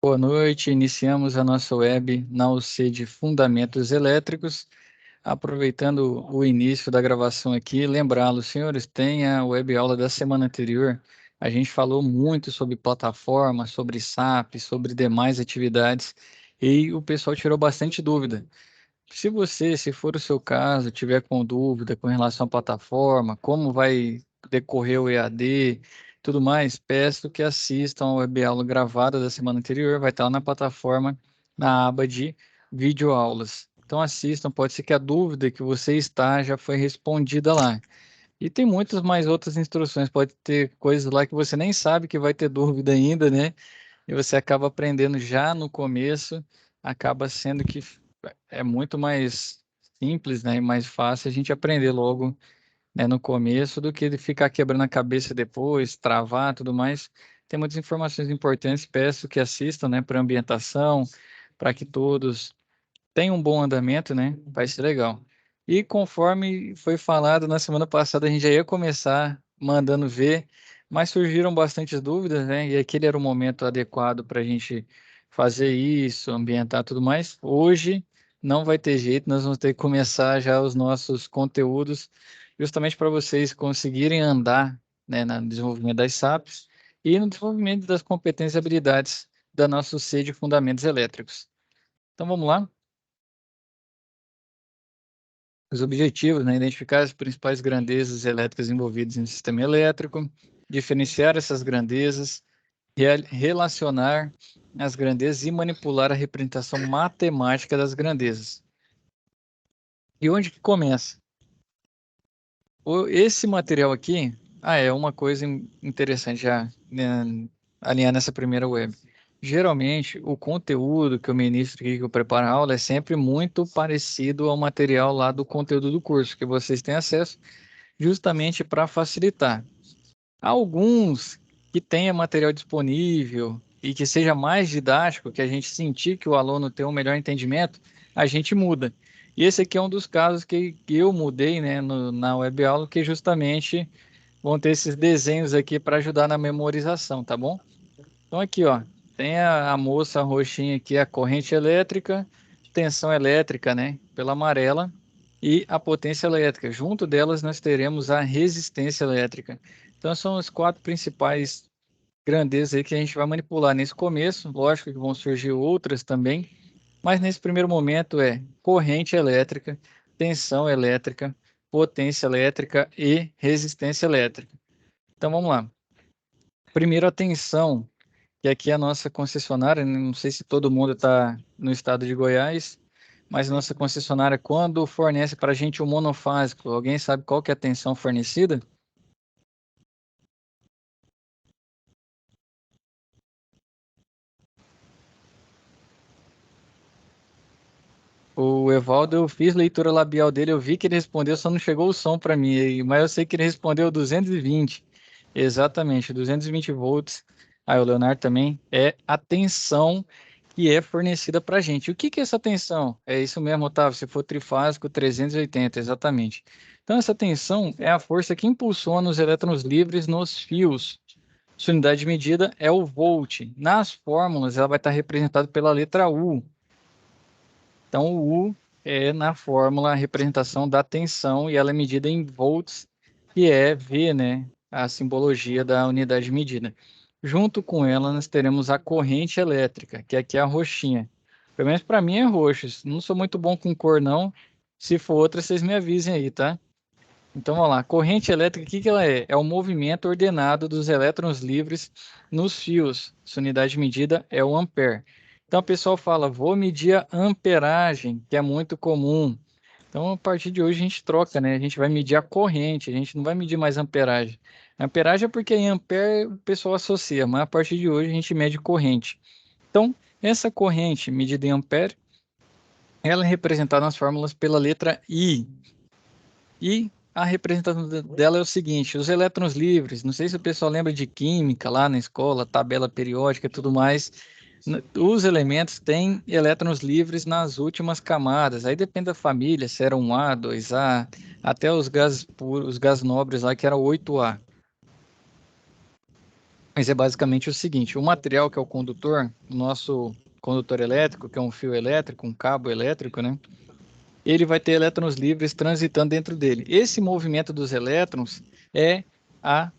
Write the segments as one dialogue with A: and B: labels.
A: Boa noite, iniciamos a nossa web na UC de Fundamentos Elétricos. Aproveitando o início da gravação aqui, lembrá-los, senhores, tem a web aula da semana anterior. A gente falou muito sobre plataforma, sobre SAP, sobre demais atividades, e o pessoal tirou bastante dúvida. Se for o seu caso, tiver com dúvida com relação à plataforma, como vai decorrer o EAD, tudo mais, peço que assistam a webaula gravada da semana anterior, vai estar lá na plataforma, na aba de videoaulas. Então assistam, pode ser que a dúvida que você está já foi respondida lá. E tem muitas mais outras instruções, pode ter coisas lá que você nem sabe que vai ter dúvida ainda, né? E você acaba aprendendo já no começo, acaba sendo que é muito mais simples, né, e mais fácil a gente aprender logo, né, no começo do que ficar quebrando a cabeça depois, travar, tudo mais. Tem muitas informações importantes, peço que assistam, né, para ambientação, para que todos tenham um bom andamento, né, vai ser legal. E conforme foi falado na semana passada, a gente já ia começar mandando ver, mas surgiram bastantes dúvidas, né, e aquele era o momento adequado para a gente fazer isso, ambientar tudo mais. Hoje não vai ter jeito, nós vamos ter que começar já os nossos conteúdos, justamente para vocês conseguirem andar, né, no desenvolvimento das SAPs e no desenvolvimento das competências e habilidades da nossa C de Fundamentos Elétricos. Então vamos lá. Os objetivos, né? Identificar as principais grandezas elétricas envolvidas em sistema elétrico, diferenciar essas grandezas, relacionar as grandezas e manipular a representação matemática das grandezas. E onde que começa? Esse material aqui, é uma coisa interessante já, né, alinhar nessa primeira web. Geralmente, o conteúdo que eu ministro aqui, que eu preparo a aula, é sempre muito parecido ao material lá do conteúdo do curso, que vocês têm acesso, justamente para facilitar. Alguns que tenha material disponível e que seja mais didático, que a gente sentir que o aluno tem um melhor entendimento, a gente muda. E esse aqui é um dos casos que eu mudei, né, na web aula, que justamente vão ter esses desenhos aqui para ajudar na memorização, tá bom? Então aqui, ó, tem a moça roxinha aqui, a corrente elétrica, tensão elétrica, né, pela amarela, e a potência elétrica. Junto delas nós teremos a resistência elétrica. Então são as quatro principais grandezas aí que a gente vai manipular nesse começo. Lógico que vão surgir outras também, mas nesse primeiro momento é corrente elétrica, tensão elétrica, potência elétrica e resistência elétrica. Então vamos lá. Primeiro a tensão, que aqui é a nossa concessionária, né? Não sei se todo mundo está no estado de Goiás, mas a nossa concessionária, quando fornece para a gente o monofásico, alguém sabe qual que é a tensão fornecida? O Evaldo, eu fiz leitura labial dele, eu vi que ele respondeu, só não chegou o som para mim, mas eu sei que ele respondeu 220. Exatamente, 220 volts. O Leonardo também é a tensão que é fornecida para a gente. O que que é essa tensão? É isso mesmo, Otávio, se for trifásico, 380, exatamente. Então, essa tensão é a força que impulsiona os elétrons livres nos fios. Sua unidade de medida é o volt. Nas fórmulas, ela vai estar representada pela letra U. Então, o U é na fórmula a representação da tensão e ela é medida em volts, que é V, né? A simbologia da unidade de medida. Junto com ela, nós teremos a corrente elétrica, que aqui é a roxinha. Pelo menos para mim é roxo. Não sou muito bom com cor, não. Se for outra, vocês me avisem aí, tá? Então, vamos lá. Corrente elétrica, o que que ela é? É o movimento ordenado dos elétrons livres nos fios. Sua unidade de medida é o ampere. Então, o pessoal fala, vou medir a amperagem, que é muito comum. Então, a partir de hoje, a gente troca, né? A gente vai medir a corrente, a gente não vai medir mais a amperagem. A amperagem é porque em ampere o pessoal associa, mas a partir de hoje a gente mede corrente. Então, essa corrente medida em ampere, ela é representada nas fórmulas pela letra I. E a representação dela é o seguinte: os elétrons livres, não sei se o pessoal lembra de química lá na escola, tabela periódica e tudo mais. Os elementos têm elétrons livres nas últimas camadas. Aí depende da família, se era 1A, 2A, até os gases puros, os gases nobres lá, que era 8A. Mas é basicamente o seguinte, o material que é o condutor, o nosso condutor elétrico, que é um fio elétrico, um cabo elétrico, né? Ele vai ter elétrons livres transitando dentro dele. Esse movimento dos elétrons é a,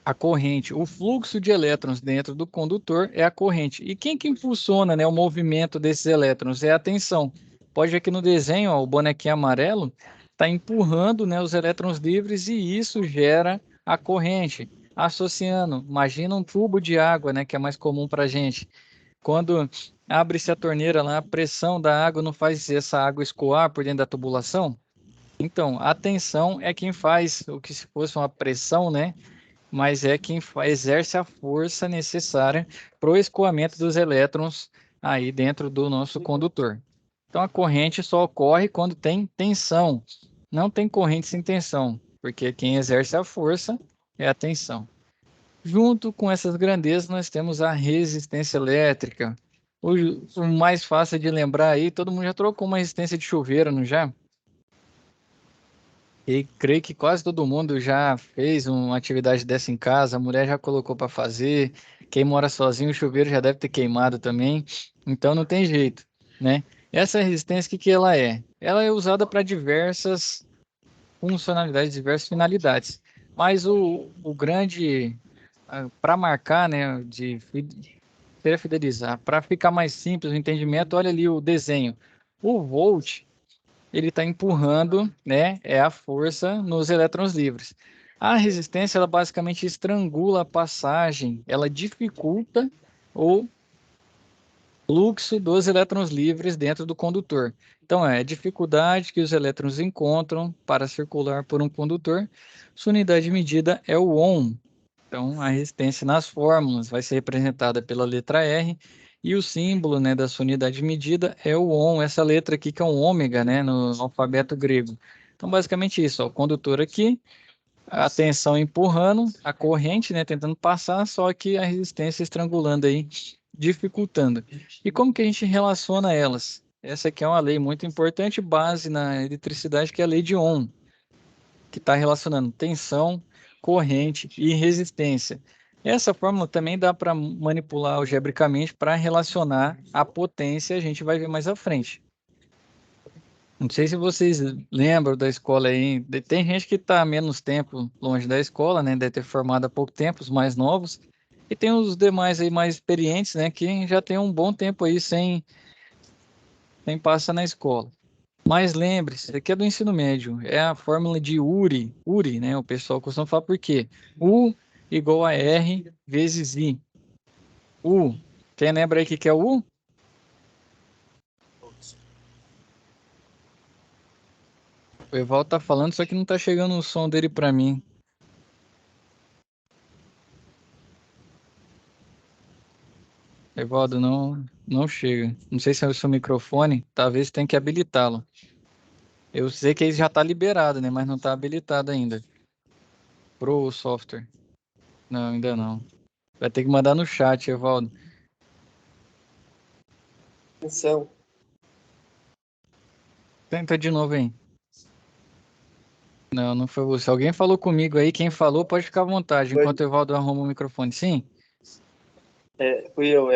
A: a corrente. O fluxo de elétrons dentro do condutor é a corrente. E quem que impulsiona, né, o movimento desses elétrons? É a tensão. Pode ver que no desenho, ó, o bonequinho amarelo está empurrando, né, os elétrons livres e isso gera a corrente. Associando, imagina um tubo de água, né, que é mais comum para a gente. Quando abre-se a torneira lá, a pressão da água não faz essa água escoar por dentro da tubulação? Então, a tensão é quem faz o que se fosse uma pressão, né? Mas é quem exerce a força necessária para o escoamento dos elétrons aí dentro do nosso condutor. Então, a corrente só ocorre quando tem tensão. Não tem corrente sem tensão, porque quem exerce a força é a tensão. Junto com essas grandezas, nós temos a resistência elétrica. O mais fácil de lembrar aí, todo mundo já trocou uma resistência de chuveiro, não já? E creio que quase todo mundo já fez uma atividade dessa em casa, a mulher já colocou para fazer, quem mora sozinho, o chuveiro já deve ter queimado também, então não tem jeito, né? Essa resistência, o que que ela é? Ela é usada para diversas funcionalidades, diversas finalidades, mas o grande, para marcar, né, queria fidelizar, para ficar mais simples o entendimento, olha ali o desenho. O volt, ele está empurrando, né, é a força nos elétrons livres. A resistência, ela basicamente estrangula a passagem, ela dificulta o fluxo dos elétrons livres dentro do condutor. Então, é a dificuldade que os elétrons encontram para circular por um condutor. Sua unidade de medida é o ohm. Então, a resistência nas fórmulas vai ser representada pela letra R e o símbolo, né, da sua unidade de medida é o ohm, essa letra aqui que é um ômega, né, no alfabeto grego. Então, basicamente isso, ó, o condutor aqui, a tensão empurrando, a corrente, né, tentando passar, só que a resistência estrangulando aí, dificultando. E como que a gente relaciona elas? Essa aqui é uma lei muito importante, base na eletricidade, que é a lei de Ohm, que está relacionando tensão, corrente e resistência. Essa fórmula também dá para manipular algebricamente para relacionar a potência, a gente vai ver mais à frente. Não sei se vocês lembram da escola aí, tem gente que está menos tempo longe da escola, né, deve ter formado há pouco tempo, os mais novos, e tem os demais aí mais experientes, né, que já tem um bom tempo aí sem passar na escola. Mas lembre-se, isso aqui é do ensino médio, é a fórmula de Uri, né? O pessoal costuma falar por quê? U igual a R vezes I. U, quem lembra aí o que que é o U? O Evaldo tá falando, só que não tá chegando o som dele para mim. Evaldo, não chega. Não sei se é o seu microfone, talvez tenha que habilitá-lo. Eu sei que ele já tá liberado, né? Mas não tá habilitado ainda. Pro software. Não, ainda não. Vai ter que mandar no chat, Evaldo.
B: Atenção.
A: Tenta de novo aí. Não, não foi você. Alguém falou comigo aí, quem falou pode ficar à vontade,
B: Foi,
A: enquanto o Evaldo arruma o microfone. Sim?
B: fui eu,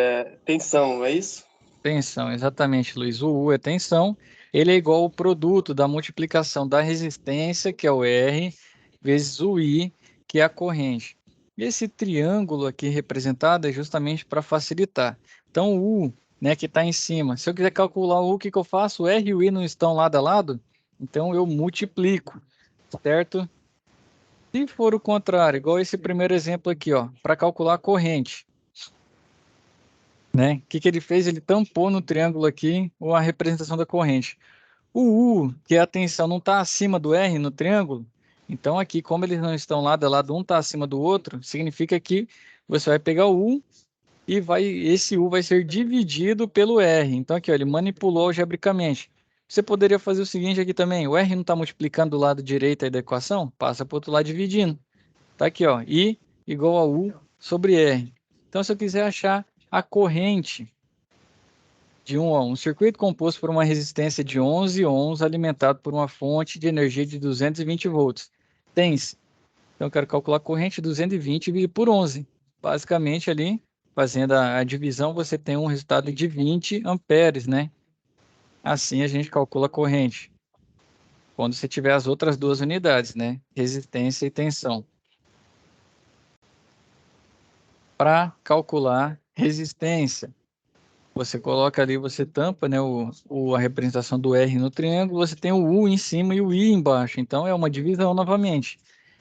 B: tensão, é isso?
A: Tensão, exatamente, Luiz. O U é tensão. Ele é igual ao produto da multiplicação da resistência, que é o R, vezes o I, que é a corrente. E esse triângulo aqui representado é justamente para facilitar. Então, o U, né, que está em cima. Se eu quiser calcular o U, o que que eu faço? O R e o I não estão lado a lado? Então, eu multiplico, certo? Se for o contrário, igual esse primeiro exemplo aqui, ó, para calcular a corrente, né? O que que ele fez? Ele tampou no triângulo aqui a representação da corrente. O U, que é a tensão, não está acima do R no triângulo. Então aqui, como eles não estão lado a lado, um está acima do outro, significa que você vai pegar o U e esse U vai ser dividido pelo R. Então aqui, ó, ele manipulou algebricamente. Você poderia fazer o seguinte aqui também, o R não está multiplicando do lado direito aí da equação? Passa para o outro lado dividindo. Tá aqui, ó, I igual a U sobre R. Então, se eu quiser achar a corrente de um circuito composto por uma resistência de 11 ohms alimentado por uma fonte de energia de 220 volts, tem Então, eu quero calcular a corrente 220 dividido por 11. Basicamente, ali, fazendo a divisão, você tem um resultado de 20 amperes, né? Assim, a gente calcula a corrente. Quando você tiver as outras duas unidades, né? Resistência e tensão. Para calcular resistência, você coloca ali, você tampa, né, a representação do R no triângulo, você tem o U em cima e o I embaixo. Então, é uma divisão novamente.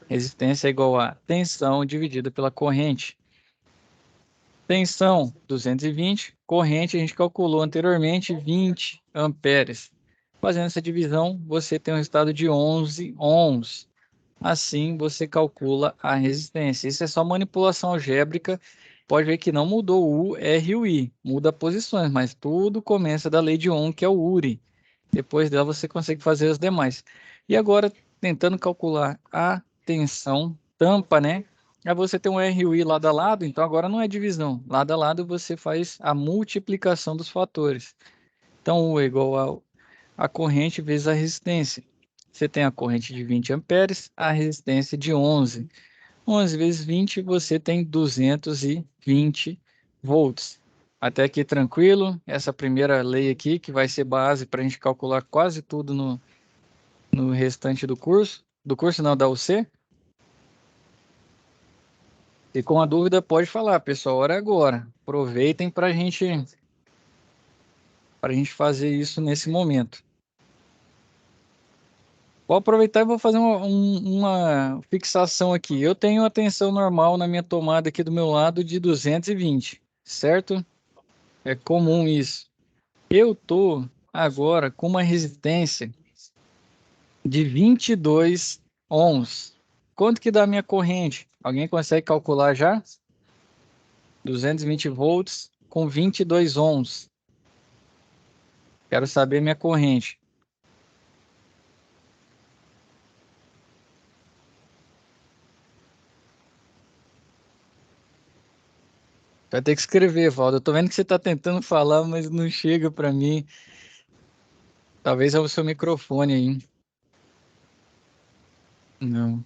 A: Resistência é igual a tensão dividida pela corrente. Tensão, 220. Corrente, a gente calculou anteriormente, 20 amperes. Fazendo essa divisão, você tem um resultado de 11 ohms. Assim, você calcula a resistência. Isso é só manipulação algébrica. Pode ver que não mudou o U, R e o I. Muda posições, mas tudo começa da lei de Ohm, que é o URI. Depois dela, você consegue fazer as demais. E agora, tentando calcular a tensão tampa, né? Aí você tem um R e o I lado a lado, então agora não é divisão. Lado a lado, você faz a multiplicação dos fatores. Então, U é igual a corrente vezes a resistência. Você tem a corrente de 20 amperes, a resistência de 11. 11 vezes 20, você tem 220 volts. Até aqui tranquilo. Essa primeira lei aqui, que vai ser base para a gente calcular quase tudo no restante do curso. Do curso não, da UC. E com a dúvida, pode falar, pessoal. A hora é agora. Aproveitem para a gente fazer isso nesse momento. Vou aproveitar e vou fazer uma fixação aqui. Eu tenho a tensão normal na minha tomada aqui do meu lado de 220, certo? É comum isso. Eu tô agora com uma resistência de 22 ohms. Quanto que dá a minha corrente? Alguém consegue calcular já? 220 volts com 22 ohms. Quero saber minha corrente. Vai ter que escrever, Valdo. Eu tô vendo que você tá tentando falar, mas não chega para mim. Talvez é o seu microfone aí. Não.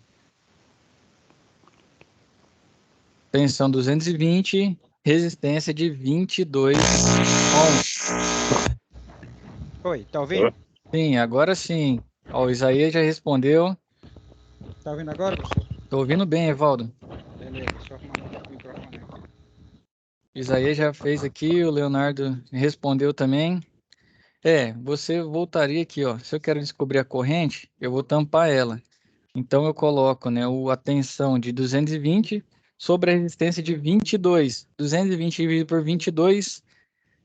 A: Tensão 220, resistência de 22 ohms.
C: Oi, tá ouvindo?
A: Sim, agora sim. Ó, o Isaías já respondeu.
C: Tá ouvindo agora, professor?
A: Tô ouvindo bem, Evaldo.
C: Beleza, deixa eu arrumar o microfone aqui.
A: Isaías já fez aqui, o Leonardo respondeu também. Você voltaria aqui, ó. Se eu quero descobrir a corrente, eu vou tampar ela. Então eu coloco, né, a tensão de 220 sobre a resistência de 22. 220 dividido por 22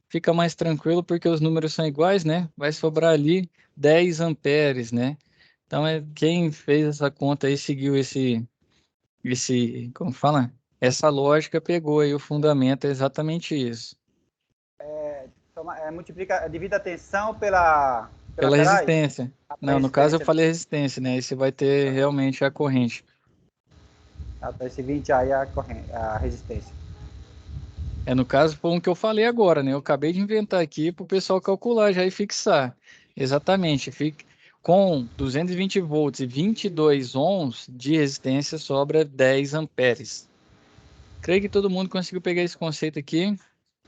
A: fica mais tranquilo porque os números são iguais, né? Vai sobrar ali 10 amperes, né? Então, quem fez essa conta aí seguiu como fala? Essa lógica pegou aí o fundamento, é exatamente isso.
C: Multiplica, divide a tensão pela
A: Pela
C: laterais?
A: resistência.
C: Pela
A: Não, no caso eu
C: resistência.
A: falei resistência, né? Aí você vai ter realmente a corrente.
C: Até esse 20 aí a resistência.
A: No caso foi um que eu falei agora, né? Eu acabei de inventar aqui para o pessoal calcular já e fixar. Exatamente. Com 220 volts e 22 ohms de resistência sobra 10 amperes. Creio que todo mundo conseguiu pegar esse conceito aqui.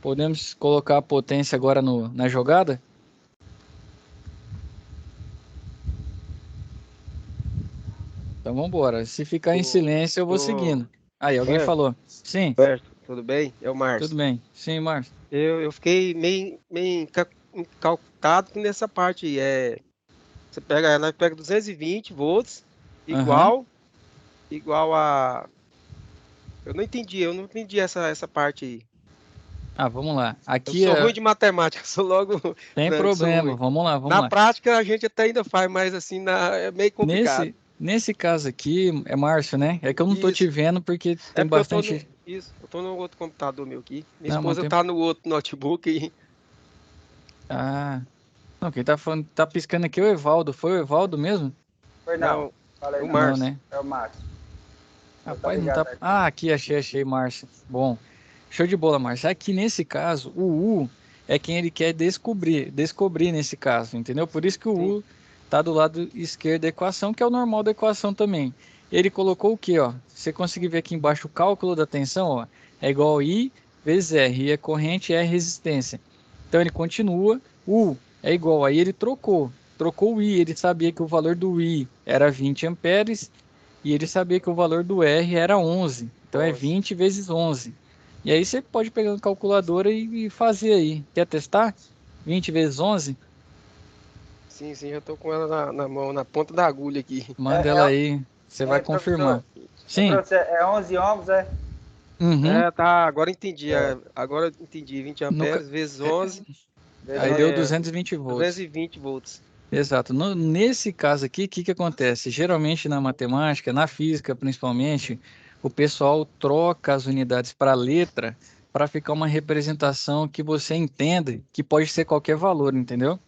A: Podemos colocar a potência agora na jogada? Então vamos embora. Se ficar em silêncio, eu vou seguindo. Aí, alguém
D: Roberto,
A: falou. Sim,
D: tudo bem? É o
A: tudo
D: Márcio.
A: bem. Sim, Márcio.
D: Eu fiquei meio encalcado nessa parte aí. Você pega 220 volts,
A: Aham.
D: igual a. Eu não entendi essa parte aí.
A: Ah, vamos lá.
D: Eu
A: Aqui
D: sou ruim de matemática, sou logo
A: tem
D: branco, sou
A: problema.
D: ruim.
A: Vamos lá, vamos
D: Na
A: lá.
D: prática a gente até ainda faz, mas assim, é meio complicado.
A: Nesse caso aqui, é Márcio, né? É que eu não tô te
D: Isso.
A: vendo porque
D: É
A: tem
D: porque eu tô no.
A: bastante.
D: Isso, eu tô no outro computador meu aqui. Minha
A: Não,
D: esposa tá no outro notebook e.
A: Ah, não, quem tá falando, tá piscando aqui é o Evaldo. Foi o Evaldo mesmo?
C: Foi não.
D: Não,
C: Falei
D: o
C: não.
A: Não,
D: Márcio.
A: né?
C: É o Márcio. Tá
A: Rapaz, não
C: ligado
A: tá.
C: aí.
A: Ah, aqui, achei, Márcio. Bom, show de bola, Márcio. Aqui nesse caso, o U é quem ele quer descobrir nesse caso, entendeu? Por isso que o
D: Sim.
A: U está do lado esquerdo da equação, que é o normal da equação também. Ele colocou o quê, ó? Você conseguir ver aqui embaixo o cálculo da tensão, ó, é igual a I vezes R. I é corrente, R é resistência. Então ele continua, U é igual, aí ele trocou o I, ele sabia que o valor do I era 20 amperes e ele sabia que o valor do R era 11. Então é 20 vezes 11. E aí você pode pegar uma calculadora e fazer aí. Quer testar? 20 vezes 11?
D: Sim, já tô com ela na mão, na ponta da agulha aqui.
A: Manda ela aí, você vai confirmar.
C: Professor,
A: Sim.
C: professor, é 11 ohms, é?
A: Uhum.
D: Tá, agora entendi. Agora entendi. 20
A: Nunca...
D: amperes vezes 11,
A: Aí deu 220 volts.
D: 220 volts.
A: Exato. Nesse caso aqui, o que acontece? Geralmente na matemática, na física principalmente, o pessoal troca as unidades para letra para ficar uma representação que você entenda que pode ser qualquer valor, entendeu?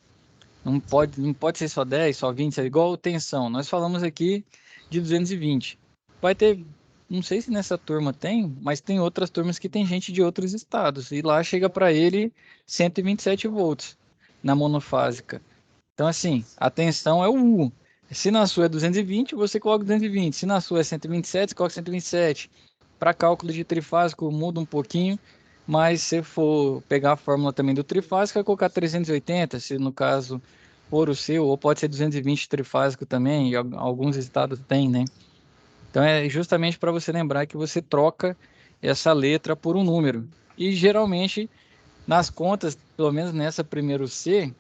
A: Não pode ser só 10, só 20, é igual tensão. Nós falamos aqui de 220. Vai ter, não sei se nessa turma tem, mas tem outras turmas que tem gente de outros estados. E lá chega para ele 127 volts na monofásica. Então, assim, a tensão é o U. Se na sua é 220, você coloca 220. Se na sua é 127, você coloca 127. Para cálculo de trifásico muda um pouquinho, mas se for pegar a fórmula também do trifásico, vai colocar 380, se no caso for o seu, ou pode ser 220 trifásico também, e alguns estados têm, né? Então é justamente para você lembrar que você troca essa letra por um número. E geralmente, nas contas, pelo menos nessa primeiro C,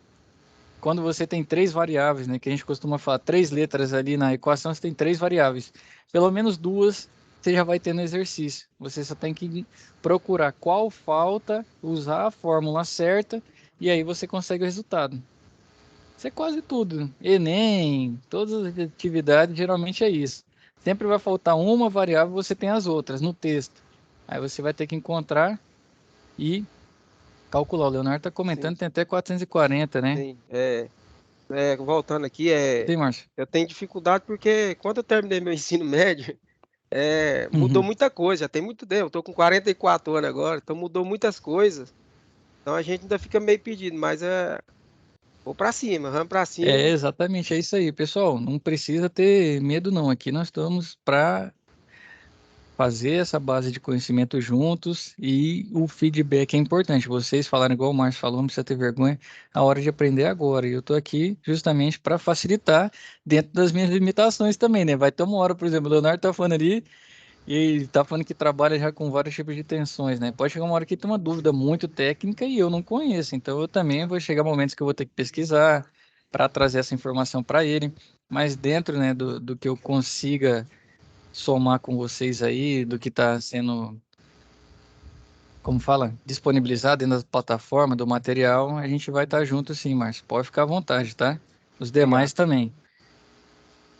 A: quando você tem três variáveis, né, que a gente costuma falar, três letras ali na equação, você tem três variáveis. Pelo menos duas você já vai ter no exercício. Você só tem que procurar qual falta, usar a fórmula certa, e aí você consegue o resultado. Isso é quase tudo. Enem, todas as atividades, geralmente é isso. Sempre vai faltar uma variável, você tem as outras no texto. Aí você vai ter que encontrar e calcular. O Leonardo está comentando,
D: Sim,
A: tem até 440, né?
D: sim. Voltando aqui,
A: Tem, Márcio?
D: eu tenho dificuldade porque quando eu terminei meu ensino médio, mudou
A: Uhum.
D: muita coisa, já tem muito tempo. Eu tô com 44 anos agora, então mudou muitas coisas. Então a gente ainda fica meio perdido, mas vou pra cima, vamos pra
A: É,
D: cima.
A: exatamente, é isso aí, pessoal. Não precisa ter medo, não. Aqui nós estamos para fazer essa base de conhecimento juntos e o feedback é importante. Vocês falaram igual o Márcio falou, não precisa ter vergonha, a hora de aprender é agora. E eu estou aqui justamente para facilitar dentro das minhas limitações também, né? Vai ter uma hora, por exemplo, o Leonardo está falando ali e está falando que trabalha já com vários tipos de tensões, né? Pode chegar uma hora que tem uma dúvida muito técnica e eu não conheço. Então eu também vou chegar momentos que eu vou ter que pesquisar para trazer essa informação para ele. Mas dentro, né, do que eu consiga somar com vocês aí, do que está sendo, como fala, disponibilizado dentro da plataforma, do material, a gente vai estar junto sim, Márcio. Pode ficar à vontade, tá? Os demais
D: Obrigado.
A: também.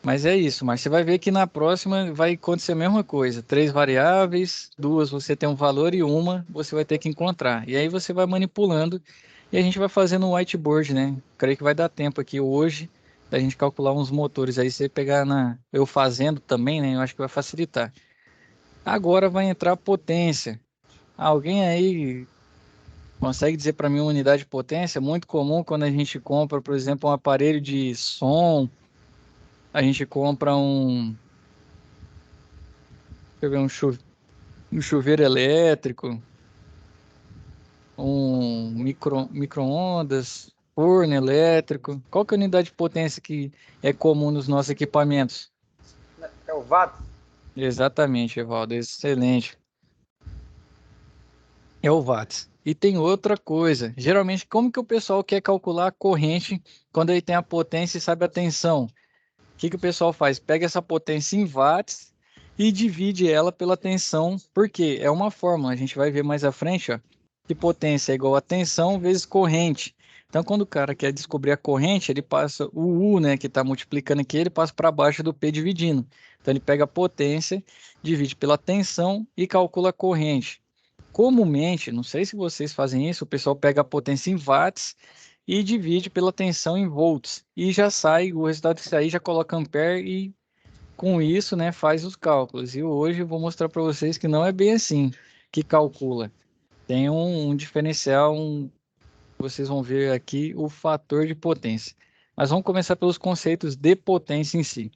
A: Mas é isso, mas você vai ver que na próxima vai acontecer a mesma coisa. Três variáveis, duas você tem um valor e uma você vai ter que encontrar. E aí você vai manipulando e a gente vai fazendo um whiteboard, né? Creio que vai dar tempo aqui hoje da gente calcular uns motores. Aí você pegar eu fazendo também, né? Eu acho que vai facilitar. Agora vai entrar potência. Alguém aí consegue dizer para mim uma unidade de potência? Muito comum quando a gente compra, por exemplo, um aparelho de som, a gente compra deixa eu ver, um chuveiro elétrico, um micro-ondas, forno elétrico. Qual que é a unidade de potência que é comum nos nossos equipamentos?
C: É o watts?
A: Exatamente, Evaldo, excelente. É o watts. E tem outra coisa. Geralmente, como que o pessoal quer calcular a corrente quando ele tem a potência e sabe a tensão? O que que o pessoal faz? Pega essa potência em watts e divide ela pela tensão, porque é uma fórmula. A gente vai ver mais à frente, ó, que potência é igual a tensão vezes corrente. Então, quando o cara quer descobrir a corrente, ele passa o U, né, que está multiplicando aqui, ele passa para baixo do P dividindo. Então, ele pega a potência, divide pela tensão e calcula a corrente. Comumente, não sei se vocês fazem isso, o pessoal pega a potência em watts e divide pela tensão em volts. E já sai, o resultado que sair já coloca ampere e com isso, né, faz os cálculos. E hoje eu vou mostrar para vocês que não é bem assim que calcula. Tem um diferencial, vocês vão ver aqui o fator de potência. Mas vamos começar pelos conceitos de potência em si.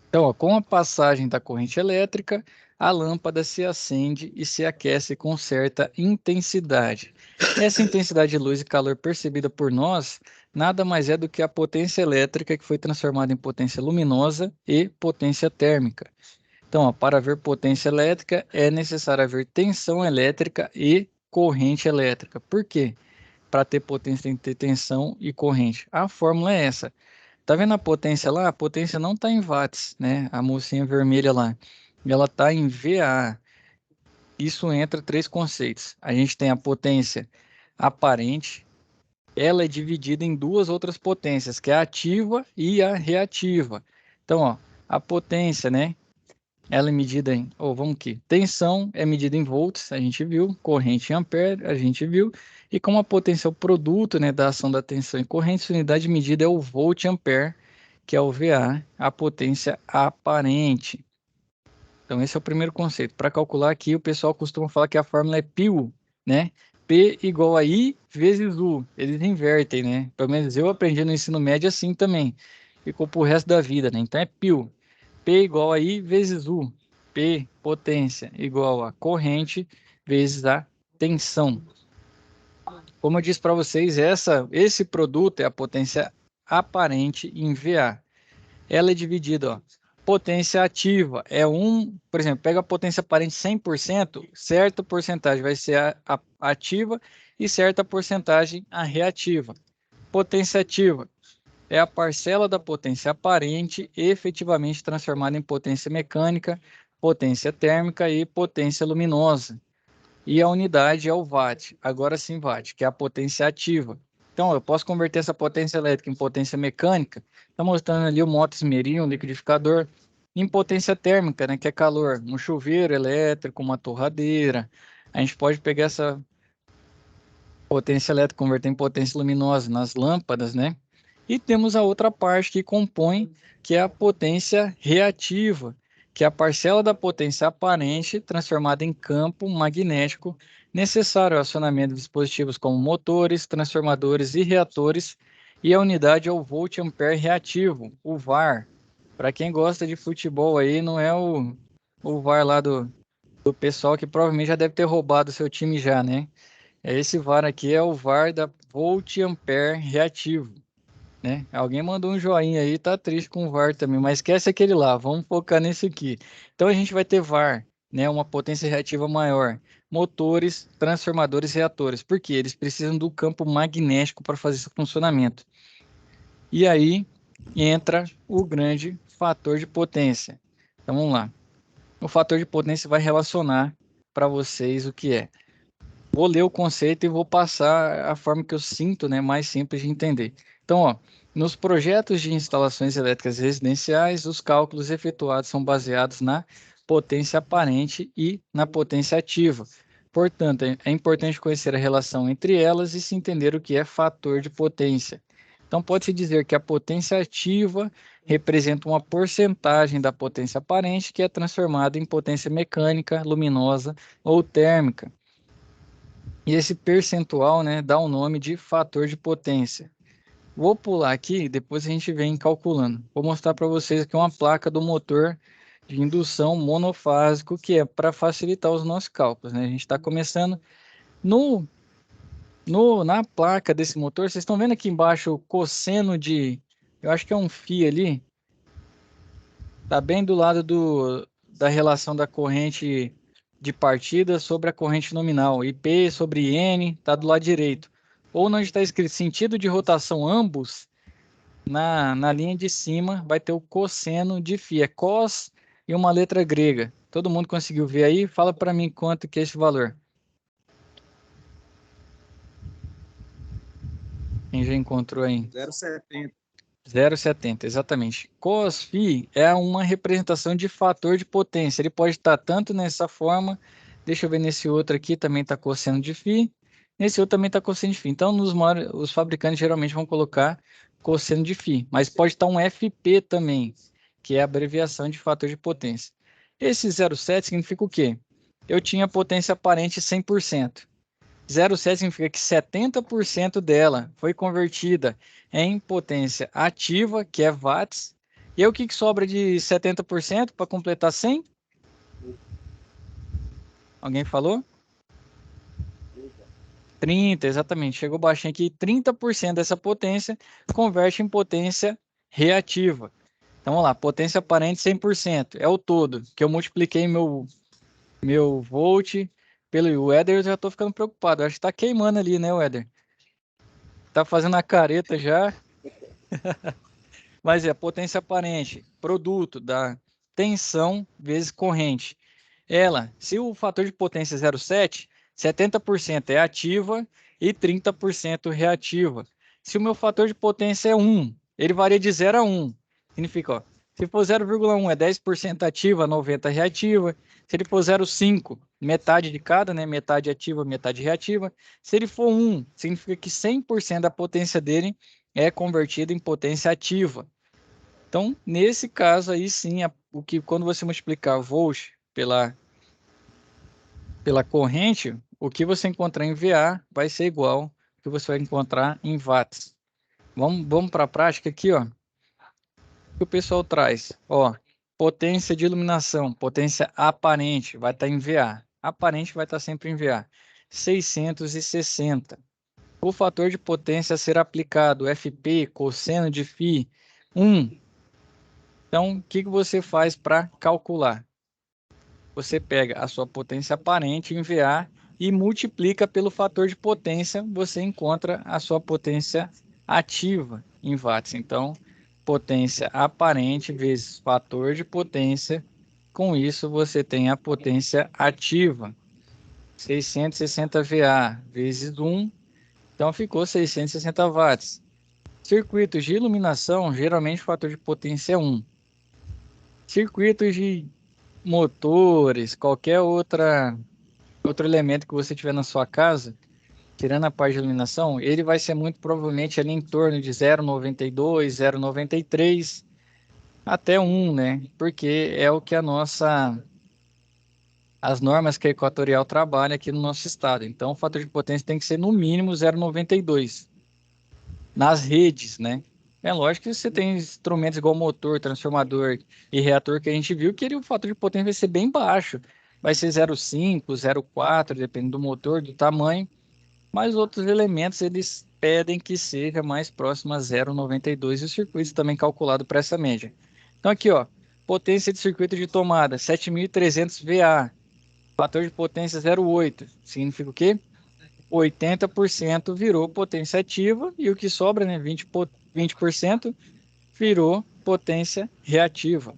A: Então, ó, com a passagem da corrente elétrica, a lâmpada se acende e se aquece com certa intensidade. Essa intensidade de luz e calor percebida por nós nada mais é do que a potência elétrica que foi transformada em potência luminosa e potência térmica. Então, ó, para haver potência elétrica é necessário haver tensão elétrica e corrente elétrica. Por quê? Para ter potência tem que ter tensão e corrente. A fórmula é essa. Tá vendo a potência lá? A potência não está em watts, né? A mocinha vermelha lá. Ela está em VA. Isso entra três conceitos. A gente tem a potência aparente. Ela é dividida em duas outras potências, que é a ativa e a reativa. Então, ó, a potência, né? Ela é medida em, vamos aqui, tensão é medida em volts, a gente viu, corrente em ampere, a gente viu, e como a potência é o produto, né, da ação da tensão e corrente, sua unidade de medida é o volt-ampere, que é o VA, a potência aparente. Então, esse é o primeiro conceito. Para calcular aqui, o pessoal costuma falar que a fórmula é π, né? P igual a I vezes U. Eles invertem, né? Pelo menos eu aprendi no ensino médio assim também. Ficou pro resto da vida, né? Então é π. P igual a I vezes U. P, potência, igual a corrente vezes a tensão. Como eu disse para vocês, esse produto é a potência aparente em VA. Ela é dividida, ó. Potência ativa é por exemplo, pega a potência aparente 100%, certa porcentagem vai ser a ativa e certa porcentagem a reativa. Potência ativa é a parcela da potência aparente efetivamente transformada em potência mecânica, potência térmica e potência luminosa. E a unidade é o watt, agora sim watt, que é a potência ativa. Então, eu posso converter essa potência elétrica em potência mecânica, está mostrando ali o moto esmeril, um liquidificador, em potência térmica, né, que é calor, um chuveiro elétrico, uma torradeira. A gente pode pegar essa potência elétrica, converter em potência luminosa nas lâmpadas, né? E temos a outra parte que compõe, que é a potência reativa, que é a parcela da potência aparente transformada em campo magnético necessário ao acionamento de dispositivos como motores, transformadores e reatores, e a unidade é o volt-ampere reativo, o VAR. Para quem gosta de futebol aí, não é o VAR lá do pessoal que provavelmente já deve ter roubado o seu time já, né? Esse VAR aqui é o VAR da volt-ampere reativo, né? Alguém mandou um joinha aí, tá triste com o VAR também, mas esquece aquele lá, vamos focar nesse aqui. Então a gente vai ter VAR, né? Uma potência reativa maior, motores, transformadores, reatores, porque eles precisam do campo magnético para fazer esse funcionamento. E aí entra o grande fator de potência. Então vamos lá. O fator de potência vai relacionar para vocês o que é. Vou ler o conceito e vou passar a forma que eu sinto, né, mais simples de entender. Então, ó, nos projetos de instalações elétricas residenciais, os cálculos efetuados são baseados na potência aparente e na potência ativa. Portanto, é importante conhecer a relação entre elas e se entender o que é fator de potência. Então, pode-se dizer que a potência ativa representa uma porcentagem da potência aparente que é transformada em potência mecânica, luminosa ou térmica. E esse percentual, né, dá o nome de fator de potência. Vou pular aqui, depois a gente vem calculando. Vou mostrar para vocês aqui uma placa do motor de indução monofásico, que é para facilitar os nossos cálculos, né? A gente está começando na placa desse motor. Vocês estão vendo aqui embaixo o cosseno eu acho que é um φ ali. Está bem do lado da relação da corrente de partida sobre a corrente nominal. E P sobre N está do lado direito. Ou onde está escrito sentido de rotação ambos, na linha de cima vai ter o cosseno de φ. É cos e uma letra grega. Todo mundo conseguiu ver aí? Fala para mim quanto que é esse valor. Quem já encontrou aí?
C: 0,70.
A: 0,70, exatamente. Cos φ é uma representação de fator de potência. Ele pode estar tanto nessa forma, deixa eu ver nesse outro aqui, também está cosseno de φ. Nesse outro também está cosseno de φ. Então, os fabricantes geralmente vão colocar cosseno de φ. Mas pode estar um FP também, que é a abreviação de fator de potência. Esse 0,7 significa o quê? Eu tinha potência aparente 100%. 0,7 significa que 70% dela foi convertida em potência ativa, que é watts. E aí o que sobra de 70% para completar 100? Alguém falou? 30, exatamente. Chegou baixinho aqui. 30% dessa potência converte em potência reativa. Então, vamos lá. Potência aparente 100%. É o todo. Que eu multipliquei meu volt pelo Weather. Eu já estou ficando preocupado. Eu acho que está queimando ali, né, Weather? Tá fazendo a careta já. Mas é potência aparente. Produto da tensão vezes corrente. Ela, se o fator de potência é 0,7, 70% é ativa e 30% reativa. Se o meu fator de potência é 1, ele varia de 0 a 1. Significa, ó, se for 0,1 é 10% ativa, 90% reativa. Se ele for 0,5, metade de cada, né? Metade ativa, metade reativa. Se ele for 1, significa que 100% da potência dele é convertida em potência ativa. Então, nesse caso aí sim, o que quando você multiplicar volt pela corrente, o que você encontrar em VA vai ser igual ao que você vai encontrar em watts. Vamos para a prática aqui, ó. O que o pessoal traz? Ó, potência de iluminação, potência aparente, vai estar em VA. Aparente vai estar sempre em VA. 660. O fator de potência a ser aplicado, FP, cosseno de φ, 1. Então, o que você faz para calcular? Você pega a sua potência aparente em VA e multiplica pelo fator de potência, você encontra a sua potência ativa em watts. Então, potência aparente vezes fator de potência, com isso você tem a potência ativa. 660 VA vezes 1, então ficou 660 watts. Circuitos de iluminação, geralmente o fator de potência é 1. Circuitos de motores, qualquer outro elemento que você tiver na sua casa, tirando a parte de iluminação, ele vai ser muito provavelmente ali em torno de 0,92, 0,93 até 1, né? Porque é o que as normas que a Equatorial trabalha aqui no nosso estado. Então, o fator de potência tem que ser no mínimo 0,92 nas redes, né? É lógico que você tem instrumentos igual motor, transformador e reator que a gente viu que o fator de potência vai ser bem baixo. Vai ser 0,5, 0,4, dependendo do motor, do tamanho. Mas outros elementos eles pedem que seja mais próximo a 0,92 e o circuito também calculado para essa média. Então aqui, ó, potência de circuito de tomada 7.300 VA, fator de potência 0,8. Significa o quê? 80% virou potência ativa e o que sobra, né, 20% virou potência reativa.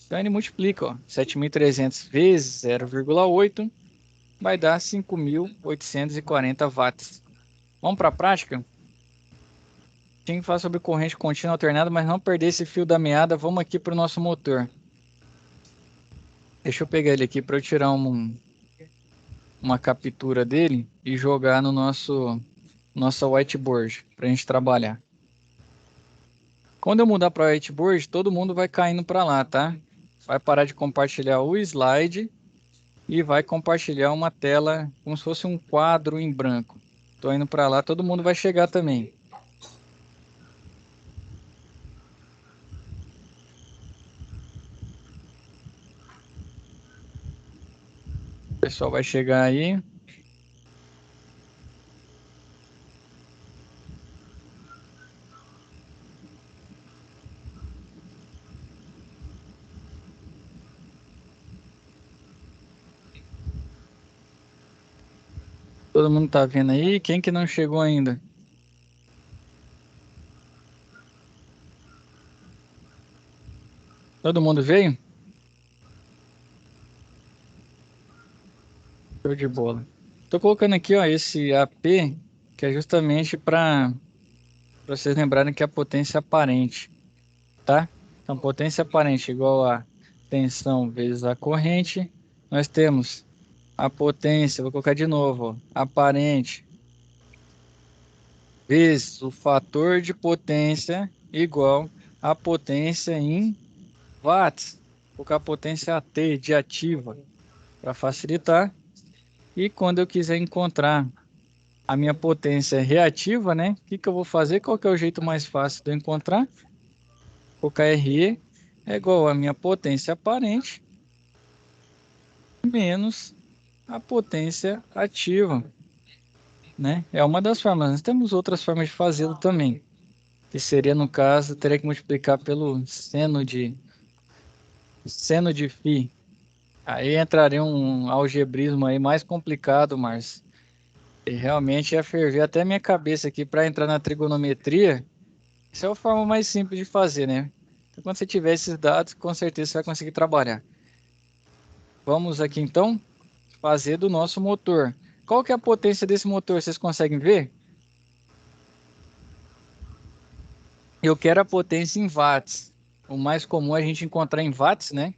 A: Então ele multiplica, ó, 7.300 vezes 0,8 vai dar 5.840 watts. Vamos para a prática? Tinha que falar sobre corrente contínua alternada, mas não perder esse fio da meada. Vamos aqui para o nosso motor. Deixa eu pegar ele aqui para eu tirar uma captura dele e jogar no nosso whiteboard para a gente trabalhar. Quando eu mudar para whiteboard, todo mundo vai caindo para lá, tá? Vai parar de compartilhar o slide e vai compartilhar uma tela como se fosse um quadro em branco. Tô indo para lá, todo mundo vai chegar também. O pessoal vai chegar aí. Todo mundo tá vendo aí? Quem que não chegou ainda? Todo mundo veio? Show de bola. Tô colocando aqui, ó, esse AP, que é justamente para vocês lembrarem que é a potência aparente, tá? Então, potência aparente igual a tensão vezes a corrente. Nós temos a potência, vou colocar de novo, ó, aparente vezes o fator de potência igual a potência em watts. Vou colocar a potência AT de ativa para facilitar. E quando eu quiser encontrar a minha potência reativa, né? O que que eu vou fazer? Qual que é o jeito mais fácil de eu encontrar? O KRE é igual a minha potência aparente menos a potência ativa, né? É uma das formas. Nós temos outras formas de fazê-lo também, que seria, no caso, teria que multiplicar pelo seno de φ. Aí entraria um algebrismo aí mais complicado, Márcio. E realmente ia ferver até minha cabeça aqui para entrar na trigonometria. Essa é a forma mais simples de fazer, né? Então, quando você tiver esses dados, com certeza você vai conseguir trabalhar. Vamos aqui então fazer do nosso motor. Qual que é a potência desse motor? Vocês conseguem ver? Eu quero a potência em watts. O mais comum é a gente encontrar em watts, né?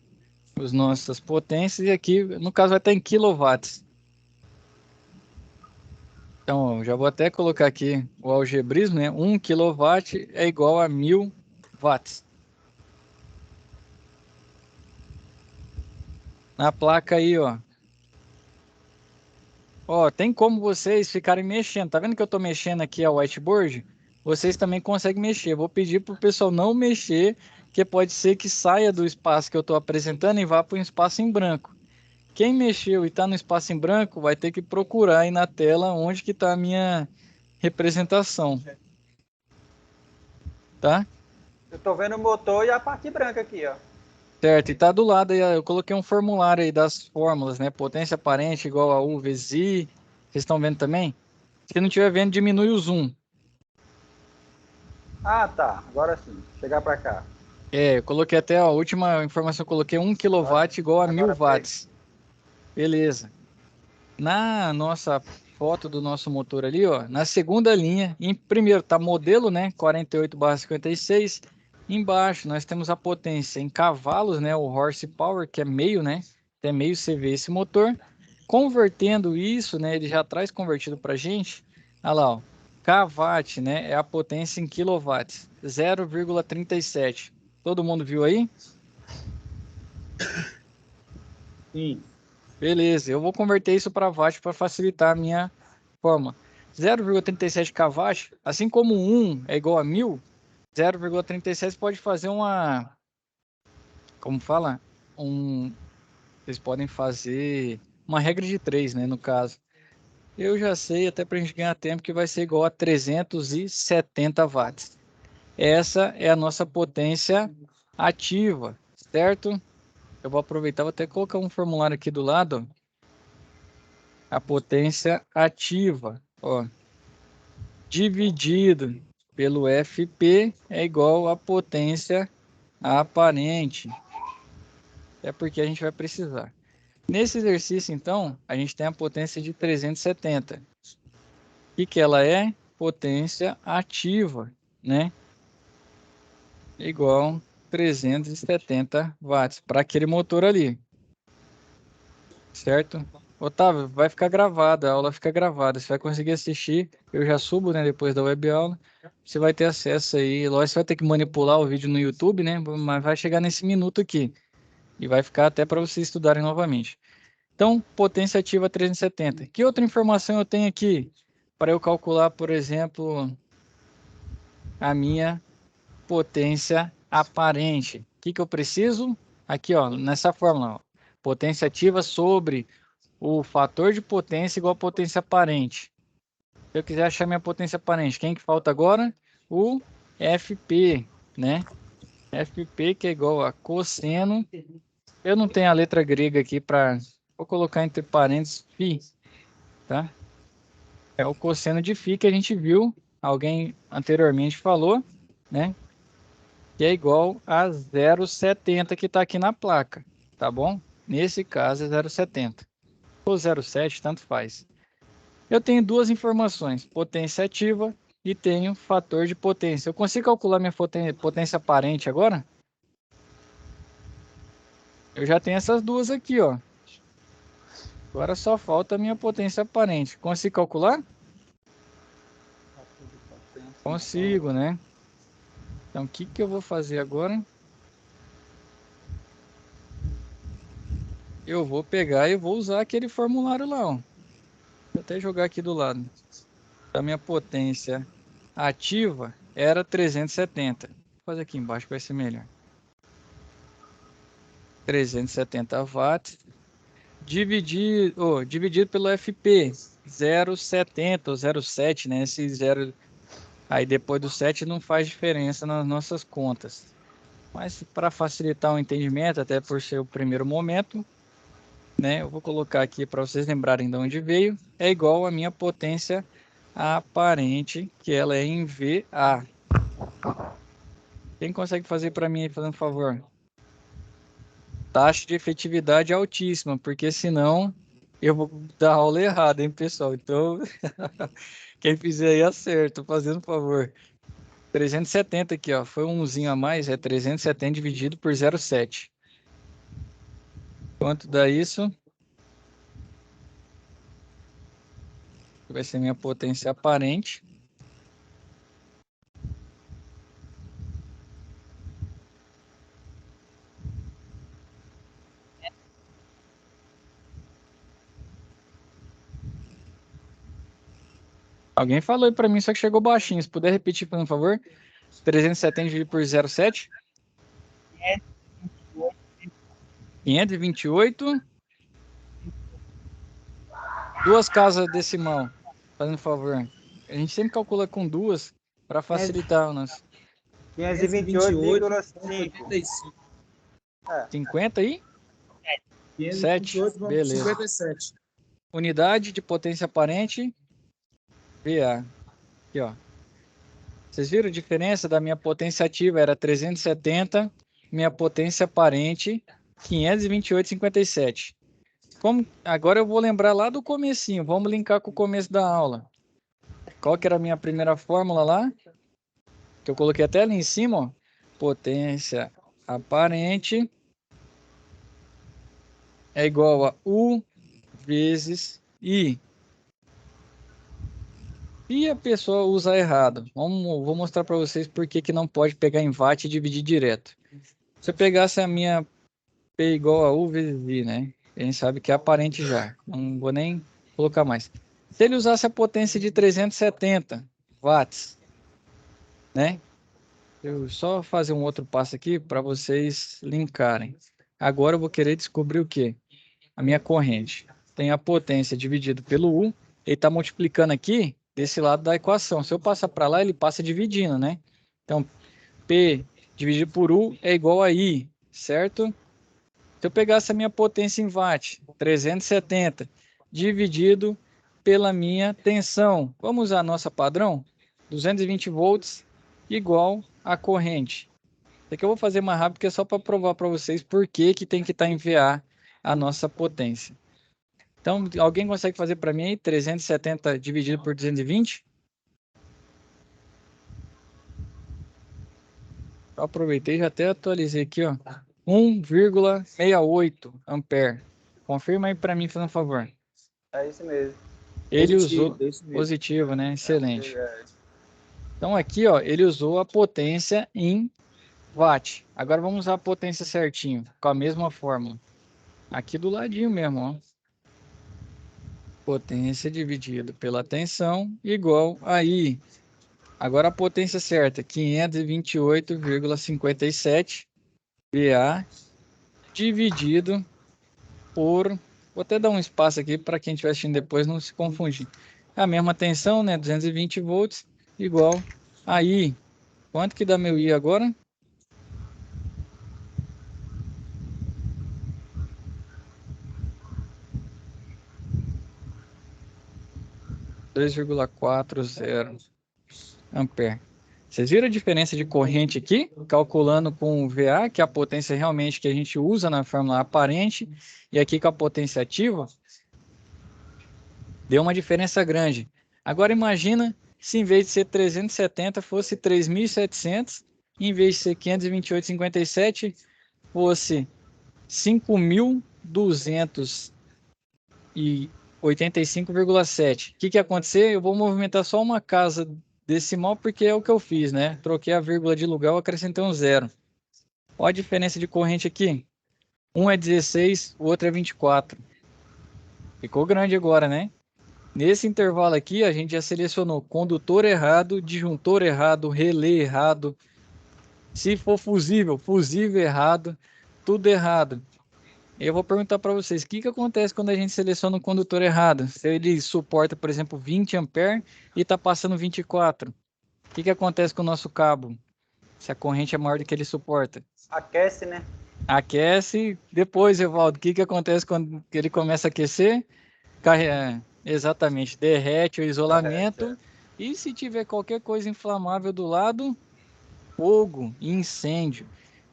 A: As nossas potências, e aqui, no caso, vai estar em quilowatts. Então, já vou até colocar aqui o algebrismo, né? 1 kW é igual a 1000 watts. Na placa aí, ó. Ó, tem como vocês ficarem mexendo. Tá vendo que eu tô mexendo aqui a whiteboard? Vocês também conseguem mexer. Vou pedir pro pessoal não mexer, que pode ser que saia do espaço que eu tô apresentando e vá para um espaço em branco. Quem mexeu e tá no espaço em branco vai ter que procurar aí na tela onde que tá a minha representação, tá?
C: Eu tô vendo o motor e a parte branca aqui, ó.
A: Certo, e tá do lado aí, eu coloquei um formulário aí das fórmulas, né? Potência aparente igual a U vezes I. Vocês estão vendo também? Se não estiver vendo, diminui o zoom.
C: Ah, tá. Agora sim. Chegar pra cá.
A: Eu coloquei até a última informação, eu coloquei 1 kW igual a 1000
C: Agora
A: watts. Beleza. Na nossa foto do nosso motor ali, ó, na segunda linha, em primeiro tá modelo, né, 48/56. Embaixo nós temos a potência em cavalos, né, o horsepower, que é meio, né, até meio CV esse motor. Convertendo isso, né, ele já traz convertido pra gente. Olha lá, ó, kW, né, é a potência em quilowatts, 0,37. Todo mundo viu aí?
C: Sim.
A: Beleza, eu vou converter isso para watt para facilitar a minha forma. 0,37 kW, assim como 1 é igual a 1000, 0,37 pode fazer uma, como fala? Vocês podem fazer uma regra de 3, né, no caso. Eu já sei, até para a gente ganhar tempo, que vai ser igual a 370 watts. Essa é a nossa potência ativa, certo? Eu vou aproveitar, vou até colocar um formulário aqui do lado, a potência ativa, ó, dividido pelo FP é igual a potência aparente. É porque a gente vai precisar. Nesse exercício, então, a gente tem a potência de 370. E que ela é potência ativa, né? Igual 370 watts para aquele motor ali, certo? Otávio, vai ficar gravada, a aula fica gravada, você vai conseguir assistir, eu já subo, né, depois da web aula, você vai ter acesso aí, lógico, você vai ter que manipular o vídeo no YouTube, né, mas vai chegar nesse minuto aqui, e vai ficar até para vocês estudarem novamente. Então, potência ativa 370. Que outra informação eu tenho aqui para eu calcular, por exemplo, a minha potência aparente? O que que eu preciso? Aqui, ó, nessa fórmula, ó, potência ativa sobre o fator de potência igual a potência aparente. Se eu quiser achar minha potência aparente, quem que falta agora? O FP, né? FP que é igual a cosseno. Eu não tenho a letra grega aqui para... Vou colocar entre parênteses φ, tá? É o cosseno de φ que a gente viu, alguém anteriormente falou, né? Que é igual a 0,70 que está aqui na placa, tá bom? Nesse caso é 0,70. Ou 0,7, tanto faz. Eu tenho duas informações, potência ativa e tenho fator de potência. Eu consigo calcular minha potência aparente agora? Eu já tenho essas duas aqui, ó. Agora só falta a minha potência aparente. Consigo calcular? Consigo, né? Então, o que que eu vou fazer agora? Eu vou pegar e vou usar aquele formulário lá, ó. Vou até jogar aqui do lado. da minha potência ativa era 370. Vou fazer aqui embaixo que vai ser melhor. 370 watts dividido pelo FP 0,70 ou 0,7, né? Esse 0 aí depois do 7 não faz diferença nas nossas contas. Mas para facilitar o entendimento, até por ser o primeiro momento, né? Eu vou colocar aqui para vocês lembrarem de onde veio. É igual a minha potência aparente, que ela é em VA. Quem consegue fazer para mim aí, fazendo um favor? Taxa de efetividade altíssima, porque senão eu vou dar aula errada, hein, pessoal? Então, quem fizer aí acerta, fazendo um favor. 370 aqui, ó, foi um umzinho a mais, é 370 dividido por 0,7. Quanto dá isso? Vai ser minha potência aparente. Alguém falou aí para mim, só que chegou baixinho. Se puder repetir, por favor. 370 dividido por 0,7. 528. Duas casas decimal. Fazendo favor. A gente sempre calcula com duas para facilitar o nosso.
C: 528,5.
A: 50 aí? 7. Beleza.
E: 57.
A: Unidade de potência aparente. VA. Aqui, ó. Vocês viram a diferença da minha potência ativa? Era 370. Minha potência aparente, 528,57. Agora eu vou lembrar lá do comecinho. Vamos linkar com o começo da aula. Qual que era a minha primeira fórmula lá? Que eu coloquei até ali em cima, ó. Potência aparente é igual a U vezes I. E a pessoa usa errado. Vou mostrar para vocês por que não pode pegar em watt e dividir direto. Se eu pegasse a minha P igual a U vezes I, né? A gente sabe que é aparente já. Não vou nem colocar mais. Se ele usasse a potência de 370 watts, né? Eu só fazer um outro passo aqui para vocês linkarem. Agora eu vou querer descobrir o quê? A minha corrente. Tem a potência dividido pelo U. Ele está multiplicando aqui desse lado da equação. Se eu passar para lá, ele passa dividindo, né? Então, P dividido por U é igual a I, certo? Se eu pegasse a minha potência em watt, 370, dividido pela minha tensão. Vamos usar a nossa padrão? 220 volts igual a corrente. Isso aqui eu vou fazer mais rápido, porque é só para provar para vocês por que tem que estar em VA a nossa potência. Então, alguém consegue fazer para mim aí? 370 dividido por 220? Eu aproveitei e já até atualizei aqui, ó. 1,68 ampere. Confirma aí para mim, fazendo um favor.
C: É isso mesmo.
A: Ele
E: Positivo,
A: usou
E: é isso mesmo.
A: positivo, né? Excelente. Então aqui, ó, ele usou a potência em watt. Agora vamos usar a potência certinho, com a mesma fórmula. Aqui do ladinho mesmo, ó. Potência dividido pela tensão igual a I. Agora a potência certa, 528,57 VA dividido por... Vou até dar um espaço aqui para quem estiver assistindo depois não se confundir. A mesma tensão, né? 220 volts igual a I. Quanto que dá meu I agora? (2,40 ampere). Vocês viram a diferença de corrente aqui? Calculando com o VA, que é a potência realmente que a gente usa na fórmula aparente, e aqui com a potência ativa, deu uma diferença grande. Agora imagina se em vez de ser 370 fosse 3.700, em vez de ser 528,57 fosse 5.285,7. O que ia acontecer? Eu vou movimentar só uma casa decimal porque é o que eu fiz, né? Troquei a vírgula de lugar, eu acrescentei um zero. Olha a diferença de corrente aqui. Um é 16, o outro é 24. Ficou grande agora, né? Nesse intervalo aqui, a gente já selecionou condutor errado, disjuntor errado, relé errado. Se for fusível, fusível errado, tudo errado. Eu vou perguntar para vocês, o que que acontece quando a gente seleciona um condutor errado? Se ele suporta, por exemplo, 20 ampere e está passando 24. O que que acontece com o nosso cabo? Se a corrente é maior do que ele suporta?
C: Aquece, né?
A: Aquece. Depois, Evaldo, o que que acontece quando ele começa a aquecer? Exatamente, derrete o isolamento. E se tiver qualquer coisa inflamável do lado, fogo, incêndio.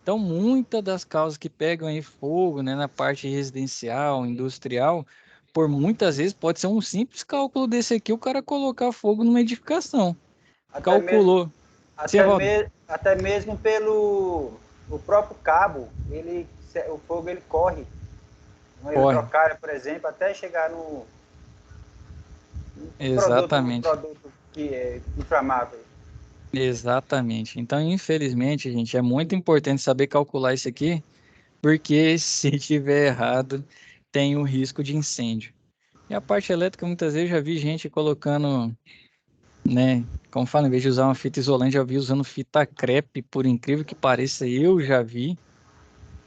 A: Então, muitas das causas que pegam aí fogo, né, na parte residencial, industrial, por muitas vezes pode ser um simples cálculo desse aqui, o cara colocar fogo numa edificação.
C: Até mesmo,
A: Calculou. Sim, Evaldo.
C: até mesmo pelo o próprio cabo, o fogo ele corre no
A: Corre.
C: eletrocário, por exemplo, até chegar no
A: Exatamente.
C: produto que é inflamável.
A: Exatamente. Então, infelizmente, gente, é muito importante saber calcular isso aqui, porque se tiver errado, tem o risco de incêndio. E a parte elétrica, muitas vezes, eu já vi gente colocando, né, como fala, em vez de usar uma fita isolante, já vi usando fita crepe, por incrível que pareça, eu já vi.